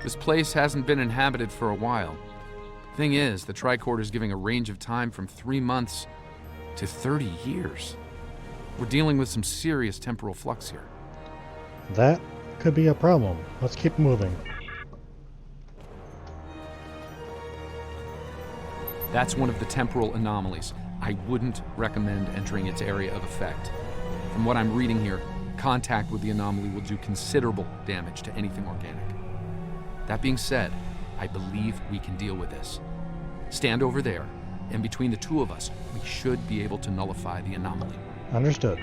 This place hasn't been inhabited for a while. Thing is, the tricorder's giving a range of time from 3 months to 30 years. We're dealing with some serious temporal flux here. That could be a problem. Let's keep moving. That's one of the temporal anomalies. I wouldn't recommend entering its area of effect. From what I'm reading here, contact with the anomaly will do considerable damage to anything organic. That being said, I believe we can deal with this. Stand over there, and between the two of us, we should be able to nullify the anomaly. Understood.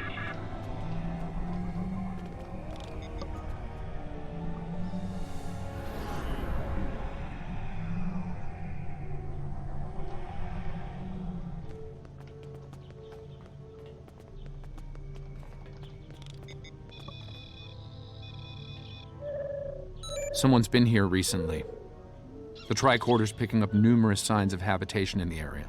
Someone's been here recently. The tricorder's picking up numerous signs of habitation in the area.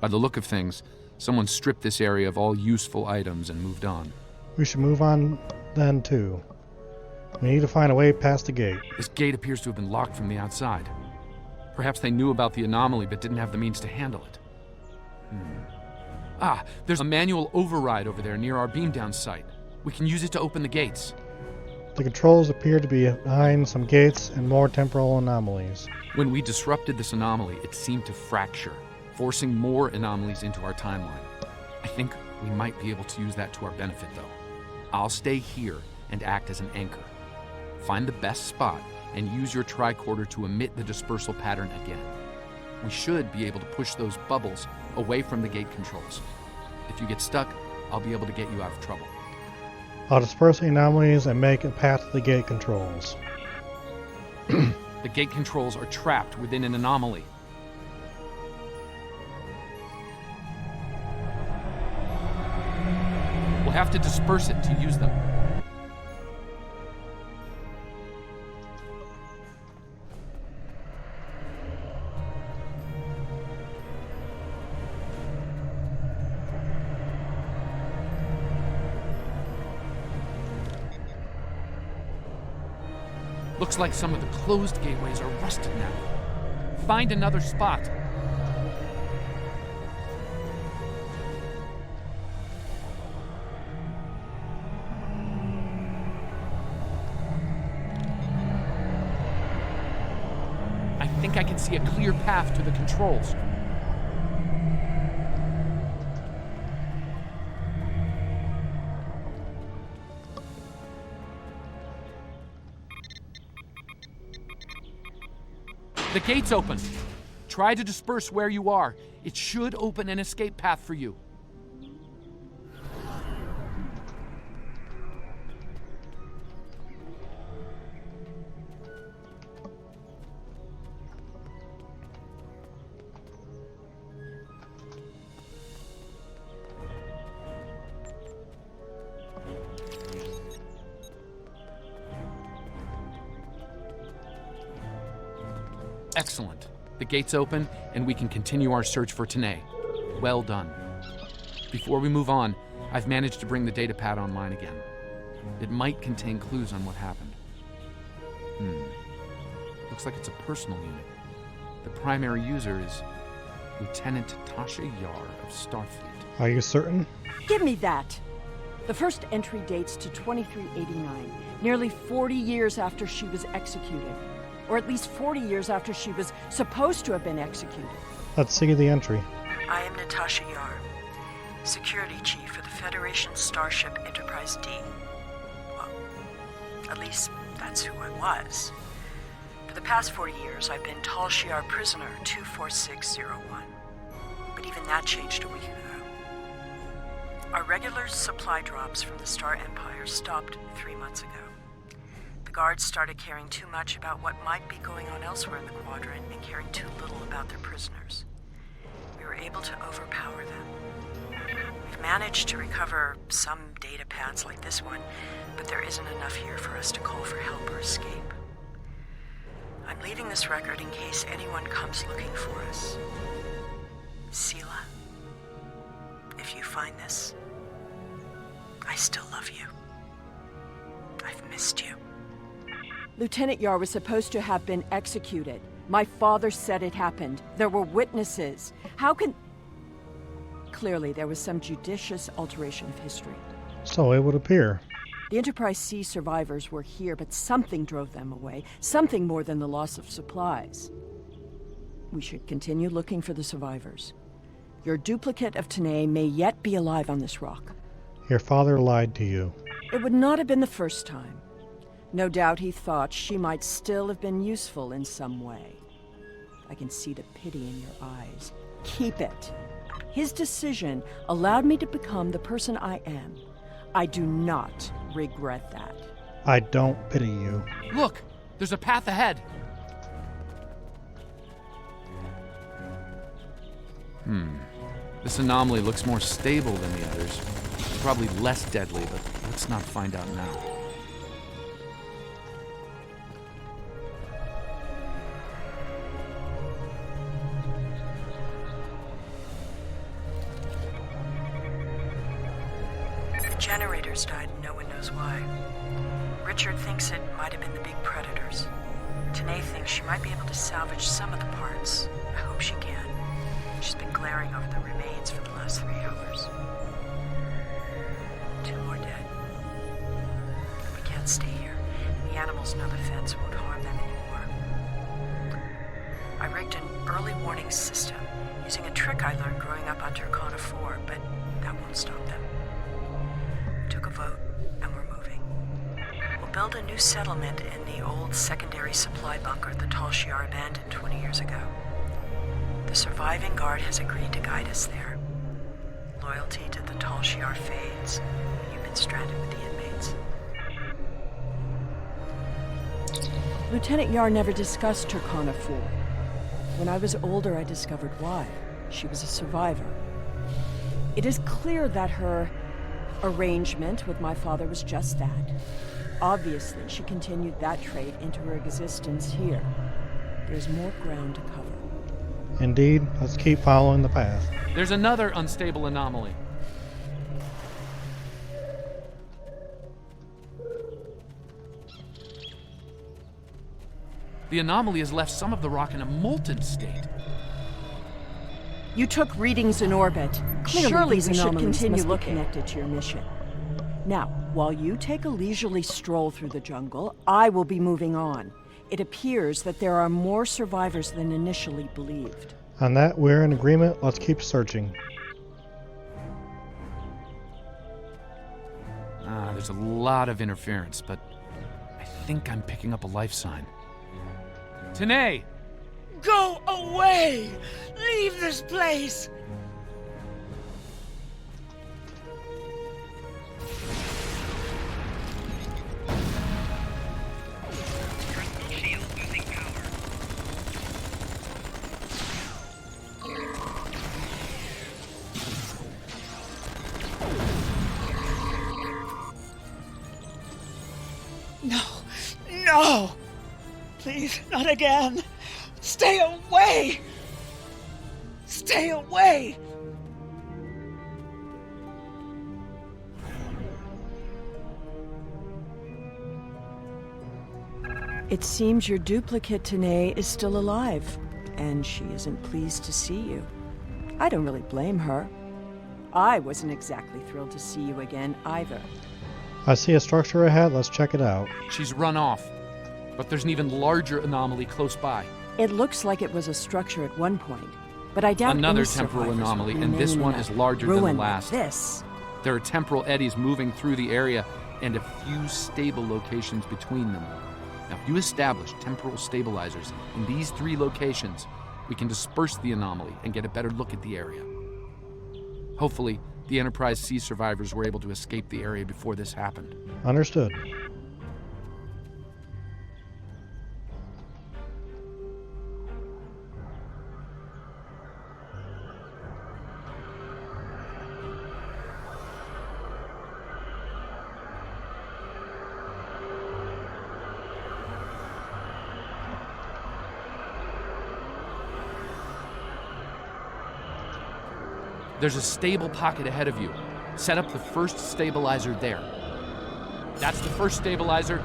By the look of things, someone stripped this area of all useful items and moved on. We should move on then too. We need to find a way past the gate. This gate appears to have been locked from the outside. Perhaps they knew about the anomaly but didn't have the means to handle it. Ah, there's a manual override over there near our beam down site. We can use it to open the gates. The controls appear to be behind some gates and more temporal anomalies. When we disrupted this anomaly, it seemed to fracture, forcing more anomalies into our timeline. I think we might be able to use that to our benefit, though. I'll stay here and act as an anchor. Find the best spot and use your tricorder to emit the dispersal pattern again. We should be able to push those bubbles away from the gate controls. If you get stuck, I'll be able to get you out of trouble. I'll disperse the anomalies and make a path to the gate controls. The gate controls are trapped within an anomaly. We'll have to disperse it to use them. Looks like some of the closed gateways are rusted now. Find another spot. I think I can see a clear path to the controls. The gate's open. Try to disperse where you are. It should open an escape path for you. Excellent. The gate's open, and we can continue our search for Tanae. Well done. Before we move on, I've managed to bring the datapad online again. It might contain clues on what happened. Looks like it's a personal unit. The primary user is Lieutenant Tasha Yar of Starfleet. Are you certain? Give me that! The first entry dates to 2389, nearly 40 years after she was executed. Or at least 40 years after she was supposed to have been executed. Let's see the entry. I am Natasha Yar, Security Chief for the Federation Starship Enterprise D. Well, at least that's who I was. For the past 40 years, I've been Tal Shiar Prisoner 24601. But even that changed a week ago. Our regular supply drops from the Star Empire stopped 3 months ago. The guards started caring too much about what might be going on elsewhere in the quadrant and caring too little about their prisoners. We were able to overpower them. We've managed to recover some data pads like this one, but there isn't enough here for us to call for help or escape. I'm leaving this record in case anyone comes looking for us. Sela, if you find this, I still love you. I've missed you. Lieutenant Yar was supposed to have been executed. My father said it happened. There were witnesses. How can... Clearly, there was some judicious alteration of history. So it would appear. The Enterprise C survivors were here, but something drove them away. Something more than the loss of supplies. We should continue looking for the survivors. Your duplicate of Tanae may yet be alive on this rock. Your father lied to you. It would not have been the first time. No doubt he thought she might still have been useful in some way. I can see the pity in your eyes. Keep it. His decision allowed me to become the person I am. I do not regret that. I don't pity you. Look! There's a path ahead! This anomaly looks more stable than the others. Probably less deadly, but let's not find out now. The generators died and no one knows why. Richard thinks it might have been the big predators. Tanae thinks she might be able to salvage some of the parts. I hope she can. She's been glaring over the remains for the last 3 hours. 2 more dead. We can't stay here. The animals know the fence won't harm them anymore. I rigged an early warning system using a trick I learned growing up on Turkana 4, but that won't stop them. We took a vote, and we're moving. We'll build a new settlement in the old secondary supply bunker the Tal Shiar abandoned 20 years ago. The surviving guard has agreed to guide us there. Loyalty to the Tal Shiar fades when you've been stranded with the inmates. Lieutenant Yar never discussed Turkana 4. When I was older, I discovered why. She was a survivor. It is clear that her arrangement with my father was just that. Obviously, she continued that trait into her existence here. There's more ground to cover. Indeed, let's keep following the path. There's another unstable anomaly. The anomaly has left some of the rock in a molten state. You took readings in orbit. Surely we should continue looking connected to your mission. Now, while you take a leisurely stroll through the jungle, I will be moving on. It appears that there are more survivors than initially believed. On that, we're in agreement. Let's keep searching. There's a lot of interference, but I think I'm picking up a life sign. Tanae! Go away! Leave this place! No! Please, not again! Stay away! Stay away! It seems your duplicate, Tanae, is still alive, and she isn't pleased to see you. I don't really blame her. I wasn't exactly thrilled to see you again, either. I see a structure ahead, let's check it out. She's run off, but there's an even larger anomaly close by. It looks like it was a structure at one point, but I doubt Another any temporal survivors anomaly, will and this remain one in is a larger than the ruin like last. This. There are temporal eddies moving through the area, and a few stable locations between them. Now, if you establish temporal stabilizers in these 3 locations, we can disperse the anomaly and get a better look at the area. Hopefully, the Enterprise C survivors were able to escape the area before this happened. Understood. There's a stable pocket ahead of you. Set up the first stabilizer there. That's the first stabilizer.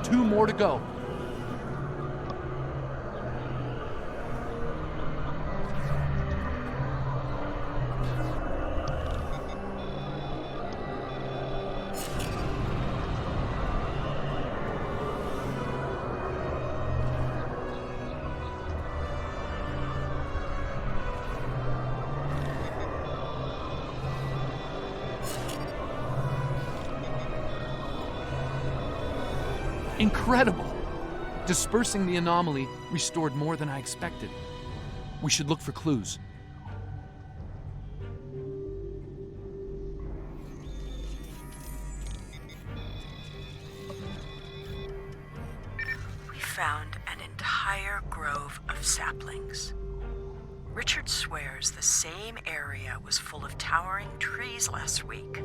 2 more to go. Incredible! Dispersing the anomaly restored more than I expected. We should look for clues. We found an entire grove of saplings. Richard swears the same area was full of towering trees last week.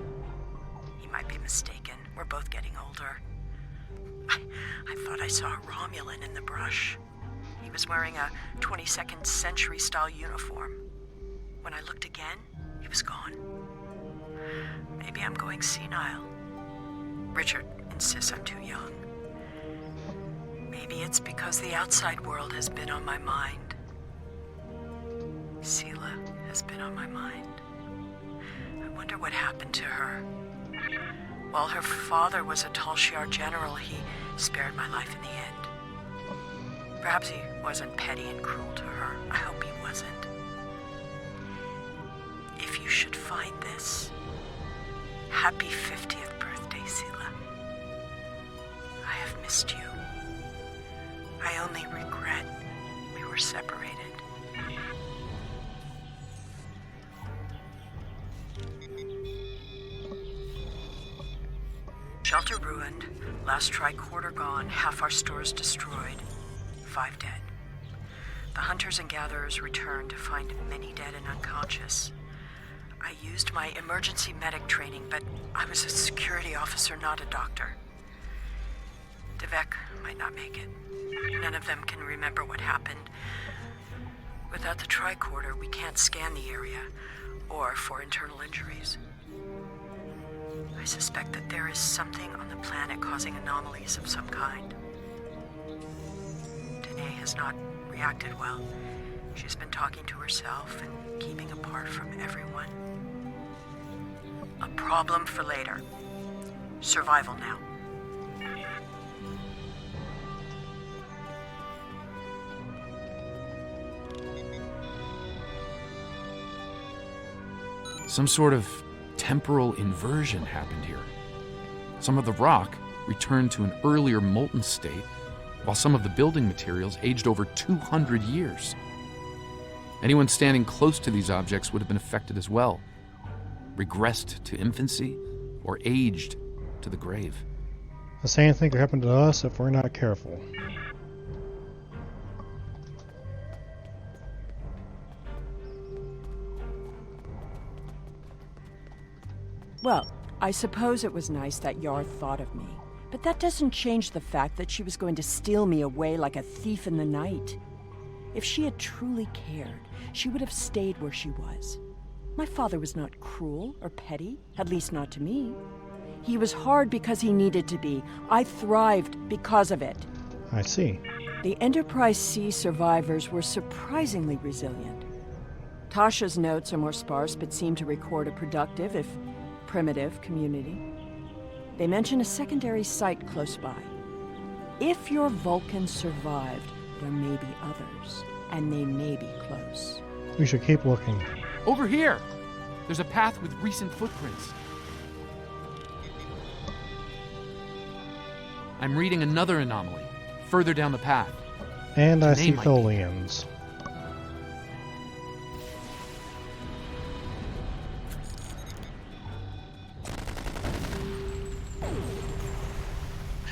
He might be mistaken. We're both getting older. I thought I saw a Romulan in the brush. He was wearing a 22nd century style uniform. When I looked again, he was gone. Maybe I'm going senile. Richard insists I'm too young. Maybe it's because the outside world has been on my mind. Sela has been on my mind. I wonder what happened to her. While her father was a Tal Shiar general, he spared my life in the end. Perhaps he wasn't petty and cruel to her. I hope he wasn't. If you should find this, happy 50th birthday, Sela. I have missed you. I only regret we were separated. Shelter ruined, last tricorder gone, half our stores destroyed, 5 dead. The hunters and gatherers returned to find many dead and unconscious. I used my emergency medic training, but I was a security officer, not a doctor. Devek might not make it. None of them can remember what happened. Without the tricorder, we can't scan the area, or for internal injuries. I suspect that there is something on the planet causing anomalies of some kind. Danae has not reacted well. She's been talking to herself and keeping apart from everyone. A problem for later. Survival now. Some sort of temporal inversion happened here. Some of the rock returned to an earlier molten state, while some of the building materials aged over 200 years. Anyone standing close to these objects would have been affected as well, regressed to infancy, or aged to the grave. The same thing could happen to us if we're not careful. Well, I suppose it was nice that Yar thought of me. But that doesn't change the fact that she was going to steal me away like a thief in the night. If she had truly cared, she would have stayed where she was. My father was not cruel or petty, at least not to me. He was hard because he needed to be. I thrived because of it. I see. The Enterprise C survivors were surprisingly resilient. Tasha's notes are more sparse, but seem to record a productive, if primitive, community. They mention a secondary site close by. If your Vulcan survived, there may be others, and they may be close. We should keep looking. Over here! There's a path with recent footprints. I'm reading another anomaly, further down the path. And I They see might be- Tholians.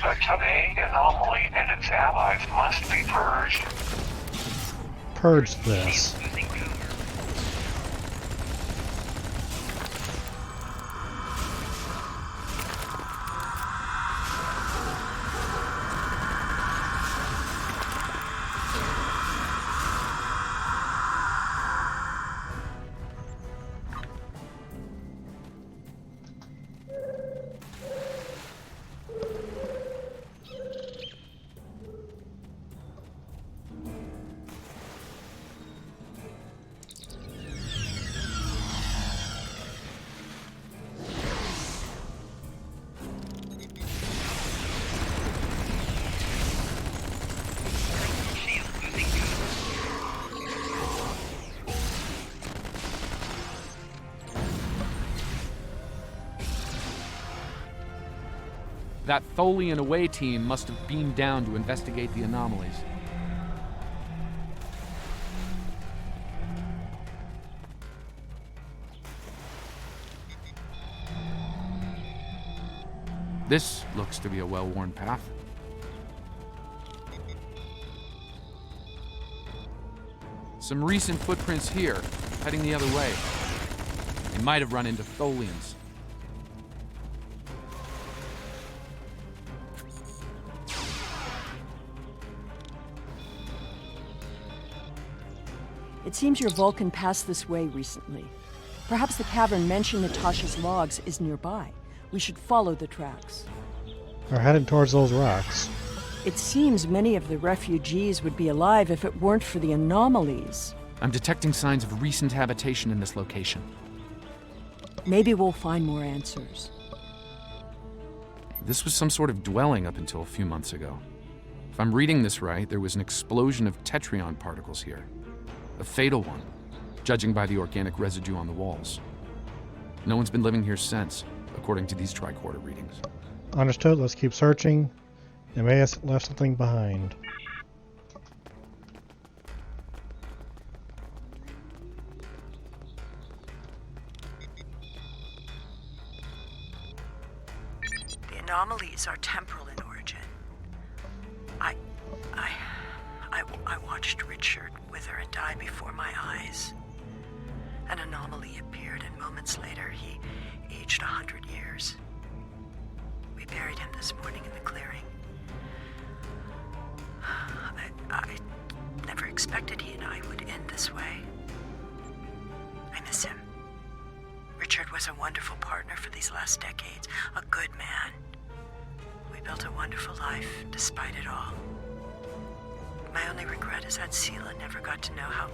Such an ENG anomaly and its allies must be purged. Purge this. That Tholian away team must have beamed down to investigate the anomalies. This looks to be a well-worn path. Some recent footprints here, heading the other way. They might have run into Tholians. It seems your Vulcan passed this way recently. Perhaps the cavern mentioned Natasha's logs is nearby. We should follow the tracks. We're headed towards those rocks. It seems many of the refugees would be alive if it weren't for the anomalies. I'm detecting signs of recent habitation in this location. Maybe we'll find more answers. This was some sort of dwelling up until a few months ago. If I'm reading this right, there was an explosion of tetrion particles here. A fatal one, judging by the organic residue on the walls. No one's been living here since, according to these tricorder readings. Understood. Let's keep searching. They may have left something behind. The anomalies are temporal in origin. I watched Richard wither and die before my eyes. An anomaly appeared, and moments later, he aged 100 years. We buried him this morning in the clearing. I never expected he and I would end this way. I miss him. Richard was a wonderful partner for these last decades, a good man. We built a wonderful life, despite it all. My only regret is that Sela never got to know how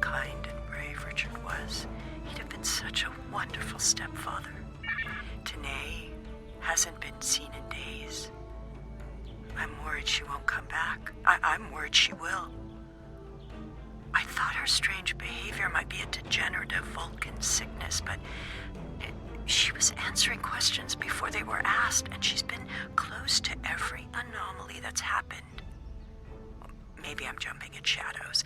kind and brave Richard was. He'd have been such a wonderful stepfather. Tanae hasn't been seen in days. I'm worried she won't come back. I'm worried she will. I thought her strange behavior might be a degenerative Vulcan sickness, but she was answering questions before they were asked, and she's been close to every anomaly that's happened. Maybe I'm jumping at shadows.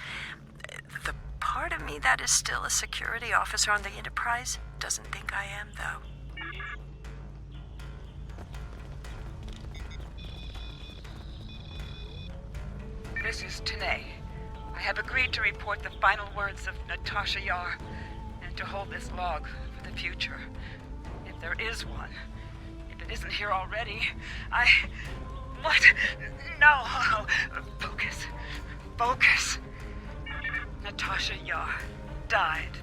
The part of me that is still a security officer on the Enterprise doesn't think I am, though. This is Tanae. I have agreed to report the final words of Natasha Yar and to hold this log for the future. If there is one, if it isn't here already, What? No! Focus. Focus. Natasha Yar died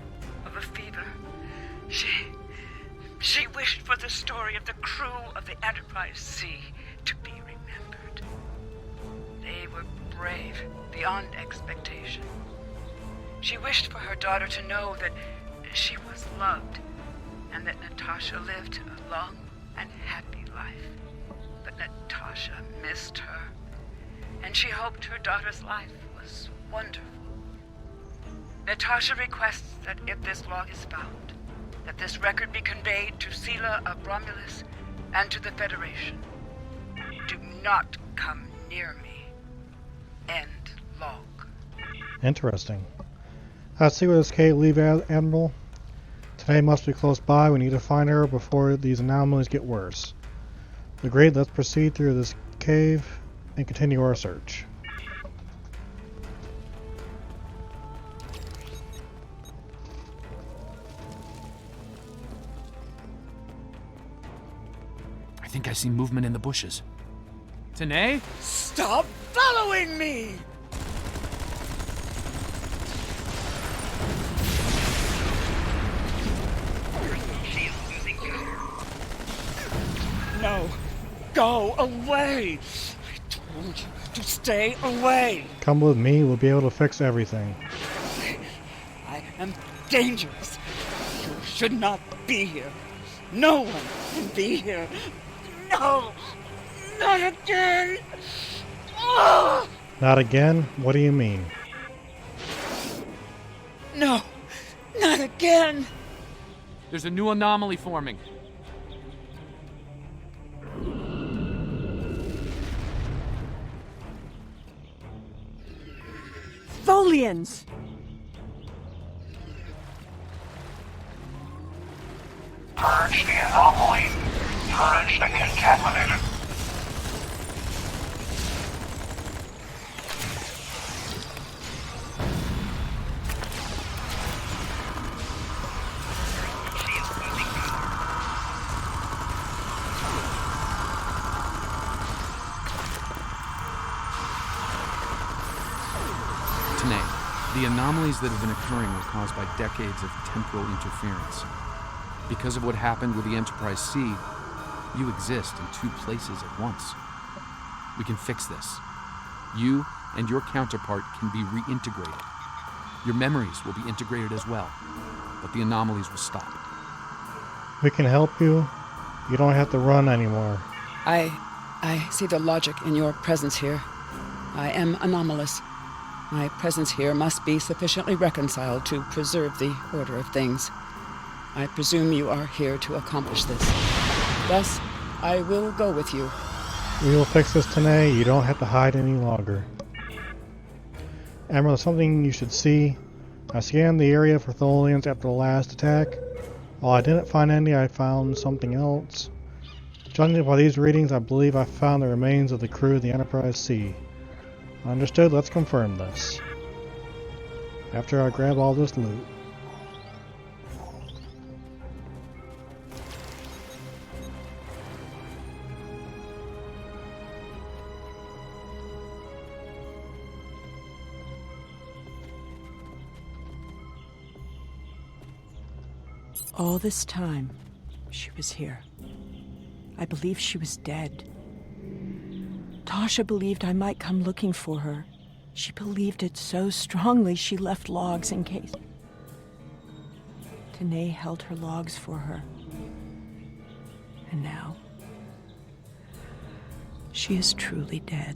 of a fever. She wished for the story of the crew of the Enterprise C to be remembered. They were brave beyond expectation. She wished for her daughter to know that she was loved and that Natasha lived a long and happy life. But Natasha missed her, and she hoped her daughter's life was wonderful. Natasha requests that if this log is found, that this record be conveyed to Sela of Romulus and to the Federation. Do not come near me. End log. Interesting. Let's see where this Kate leave, Admiral. Today must be close by. We need to find her before these anomalies get worse. Agreed, let's proceed through this cave and continue our search. I think I see movement in the bushes. Tanae? Stop following me! No. Go away! I told you to stay away! Come with me, we'll be able to fix everything. I am dangerous. You should not be here. No one can be here. No! Not again! Oh! Not again? What do you mean? No! Not again! There's a new anomaly forming. Tholians! Purge the anomaly. Purge the contaminated. The anomalies that have been occurring were caused by decades of temporal interference. Because of what happened with the Enterprise C, you exist in two places at once. We can fix this. You and your counterpart can be reintegrated. Your memories will be integrated as well, but the anomalies will stop. We can help you. You don't have to run anymore. I see the logic in your presence here. I am anomalous. My presence here must be sufficiently reconciled to preserve the order of things. I presume you are here to accomplish this. Thus, I will go with you. We will fix this today. You don't have to hide any longer. Admiral, something you should see. I scanned the area for Tholians after the last attack. While I didn't find any, I found something else. Judging by these readings, I believe I found the remains of the crew of the Enterprise C. Understood, let's confirm this. After I grab all this loot. All this time, she was here. I believe she was dead. Tasha believed I might come looking for her. She believed it so strongly she left logs in case. Tanae held her logs for her. And now, she is truly dead.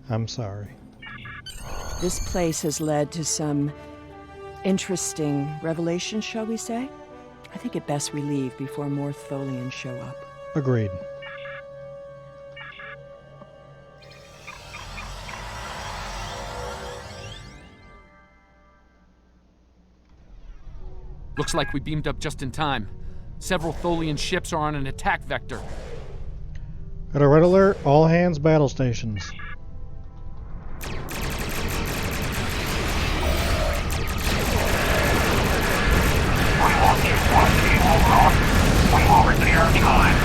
I'm sorry. This place has led to some interesting revelations, shall we say? I think it best we leave before more Tholians show up. Agreed. Looks like we beamed up just in time. Several Tholian ships are on an attack vector. At a red alert, all hands battle stations. We will keep one evil rock. We will repair time.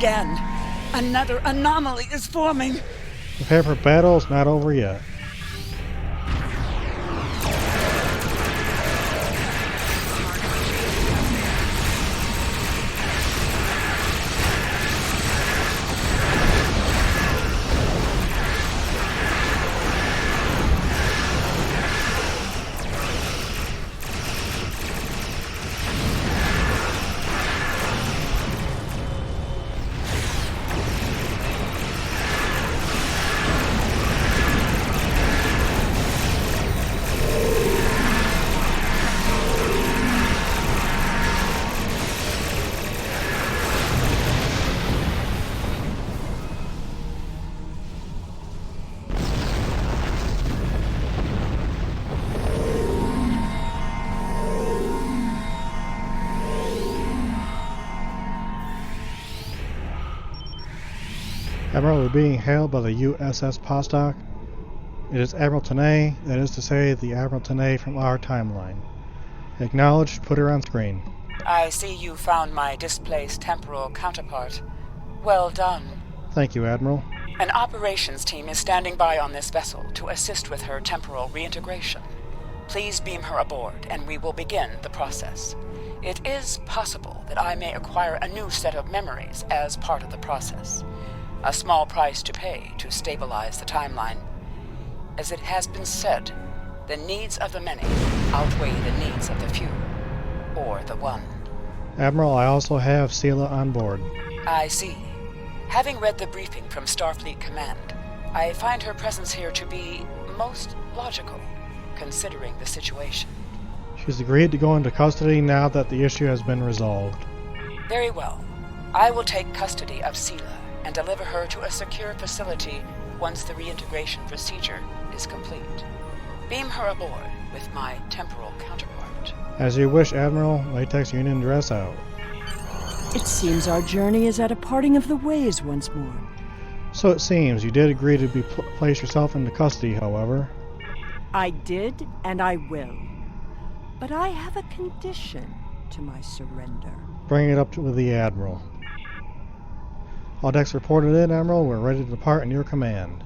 again. Another anomaly is forming. Prepare for battle, it's not over yet. Admiral, we're being hailed by the USS Postok. It is Admiral Tanay, that is to say, the Admiral Tanay from our timeline. Acknowledged, put her on screen. I see you found my displaced temporal counterpart. Well done. Thank you, Admiral. An operations team is standing by on this vessel to assist with her temporal reintegration. Please beam her aboard, and we will begin the process. It is possible that I may acquire a new set of memories as part of the process. A small price to pay to stabilize the timeline. As it has been said, the needs of the many outweigh the needs of the few, or the one. Admiral, I also have Sela on board. I see. Having read the briefing from Starfleet Command, I find her presence here to be most logical, considering the situation. She's agreed to go into custody now that the issue has been resolved. Very well. I will take custody of Sela and deliver her to a secure facility once the reintegration procedure is complete. Beam her aboard with my temporal counterpart. As you wish, Admiral. Latex Union dress out. It seems our journey is at a parting of the ways once more. So it seems. You did agree to place yourself into custody, however. I did, and I will. But I have a condition to my surrender. Bring it up with the Admiral. All decks reported in, Admiral. We're ready to depart in your command.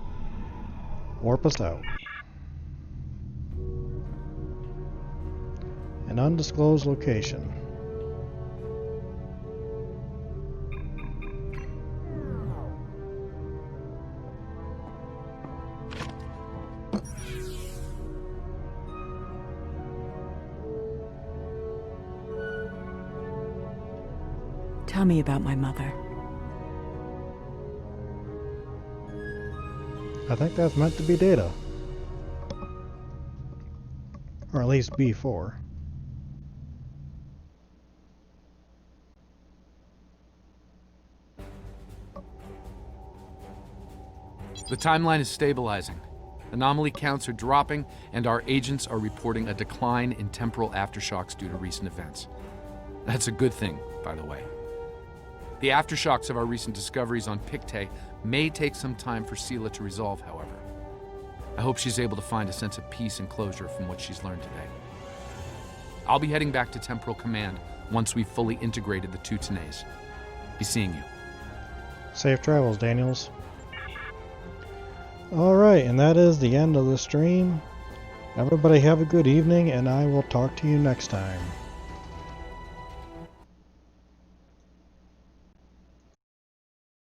Warp us out. An undisclosed location. Tell me about my mother. I think that's meant to be Data. Or at least B4. The timeline is stabilizing. Anomaly counts are dropping, and our agents are reporting a decline in temporal aftershocks due to recent events. That's a good thing, by the way. The aftershocks of our recent discoveries on Pictet may take some time for Sela to resolve, however. I hope she's able to find a sense of peace and closure from what she's learned today. I'll be heading back to Temporal Command once we've fully integrated the two Tanays. Be seeing you. Safe travels, Daniels. Alright, and that is the end of the stream. Everybody have a good evening, and I will talk to you next time.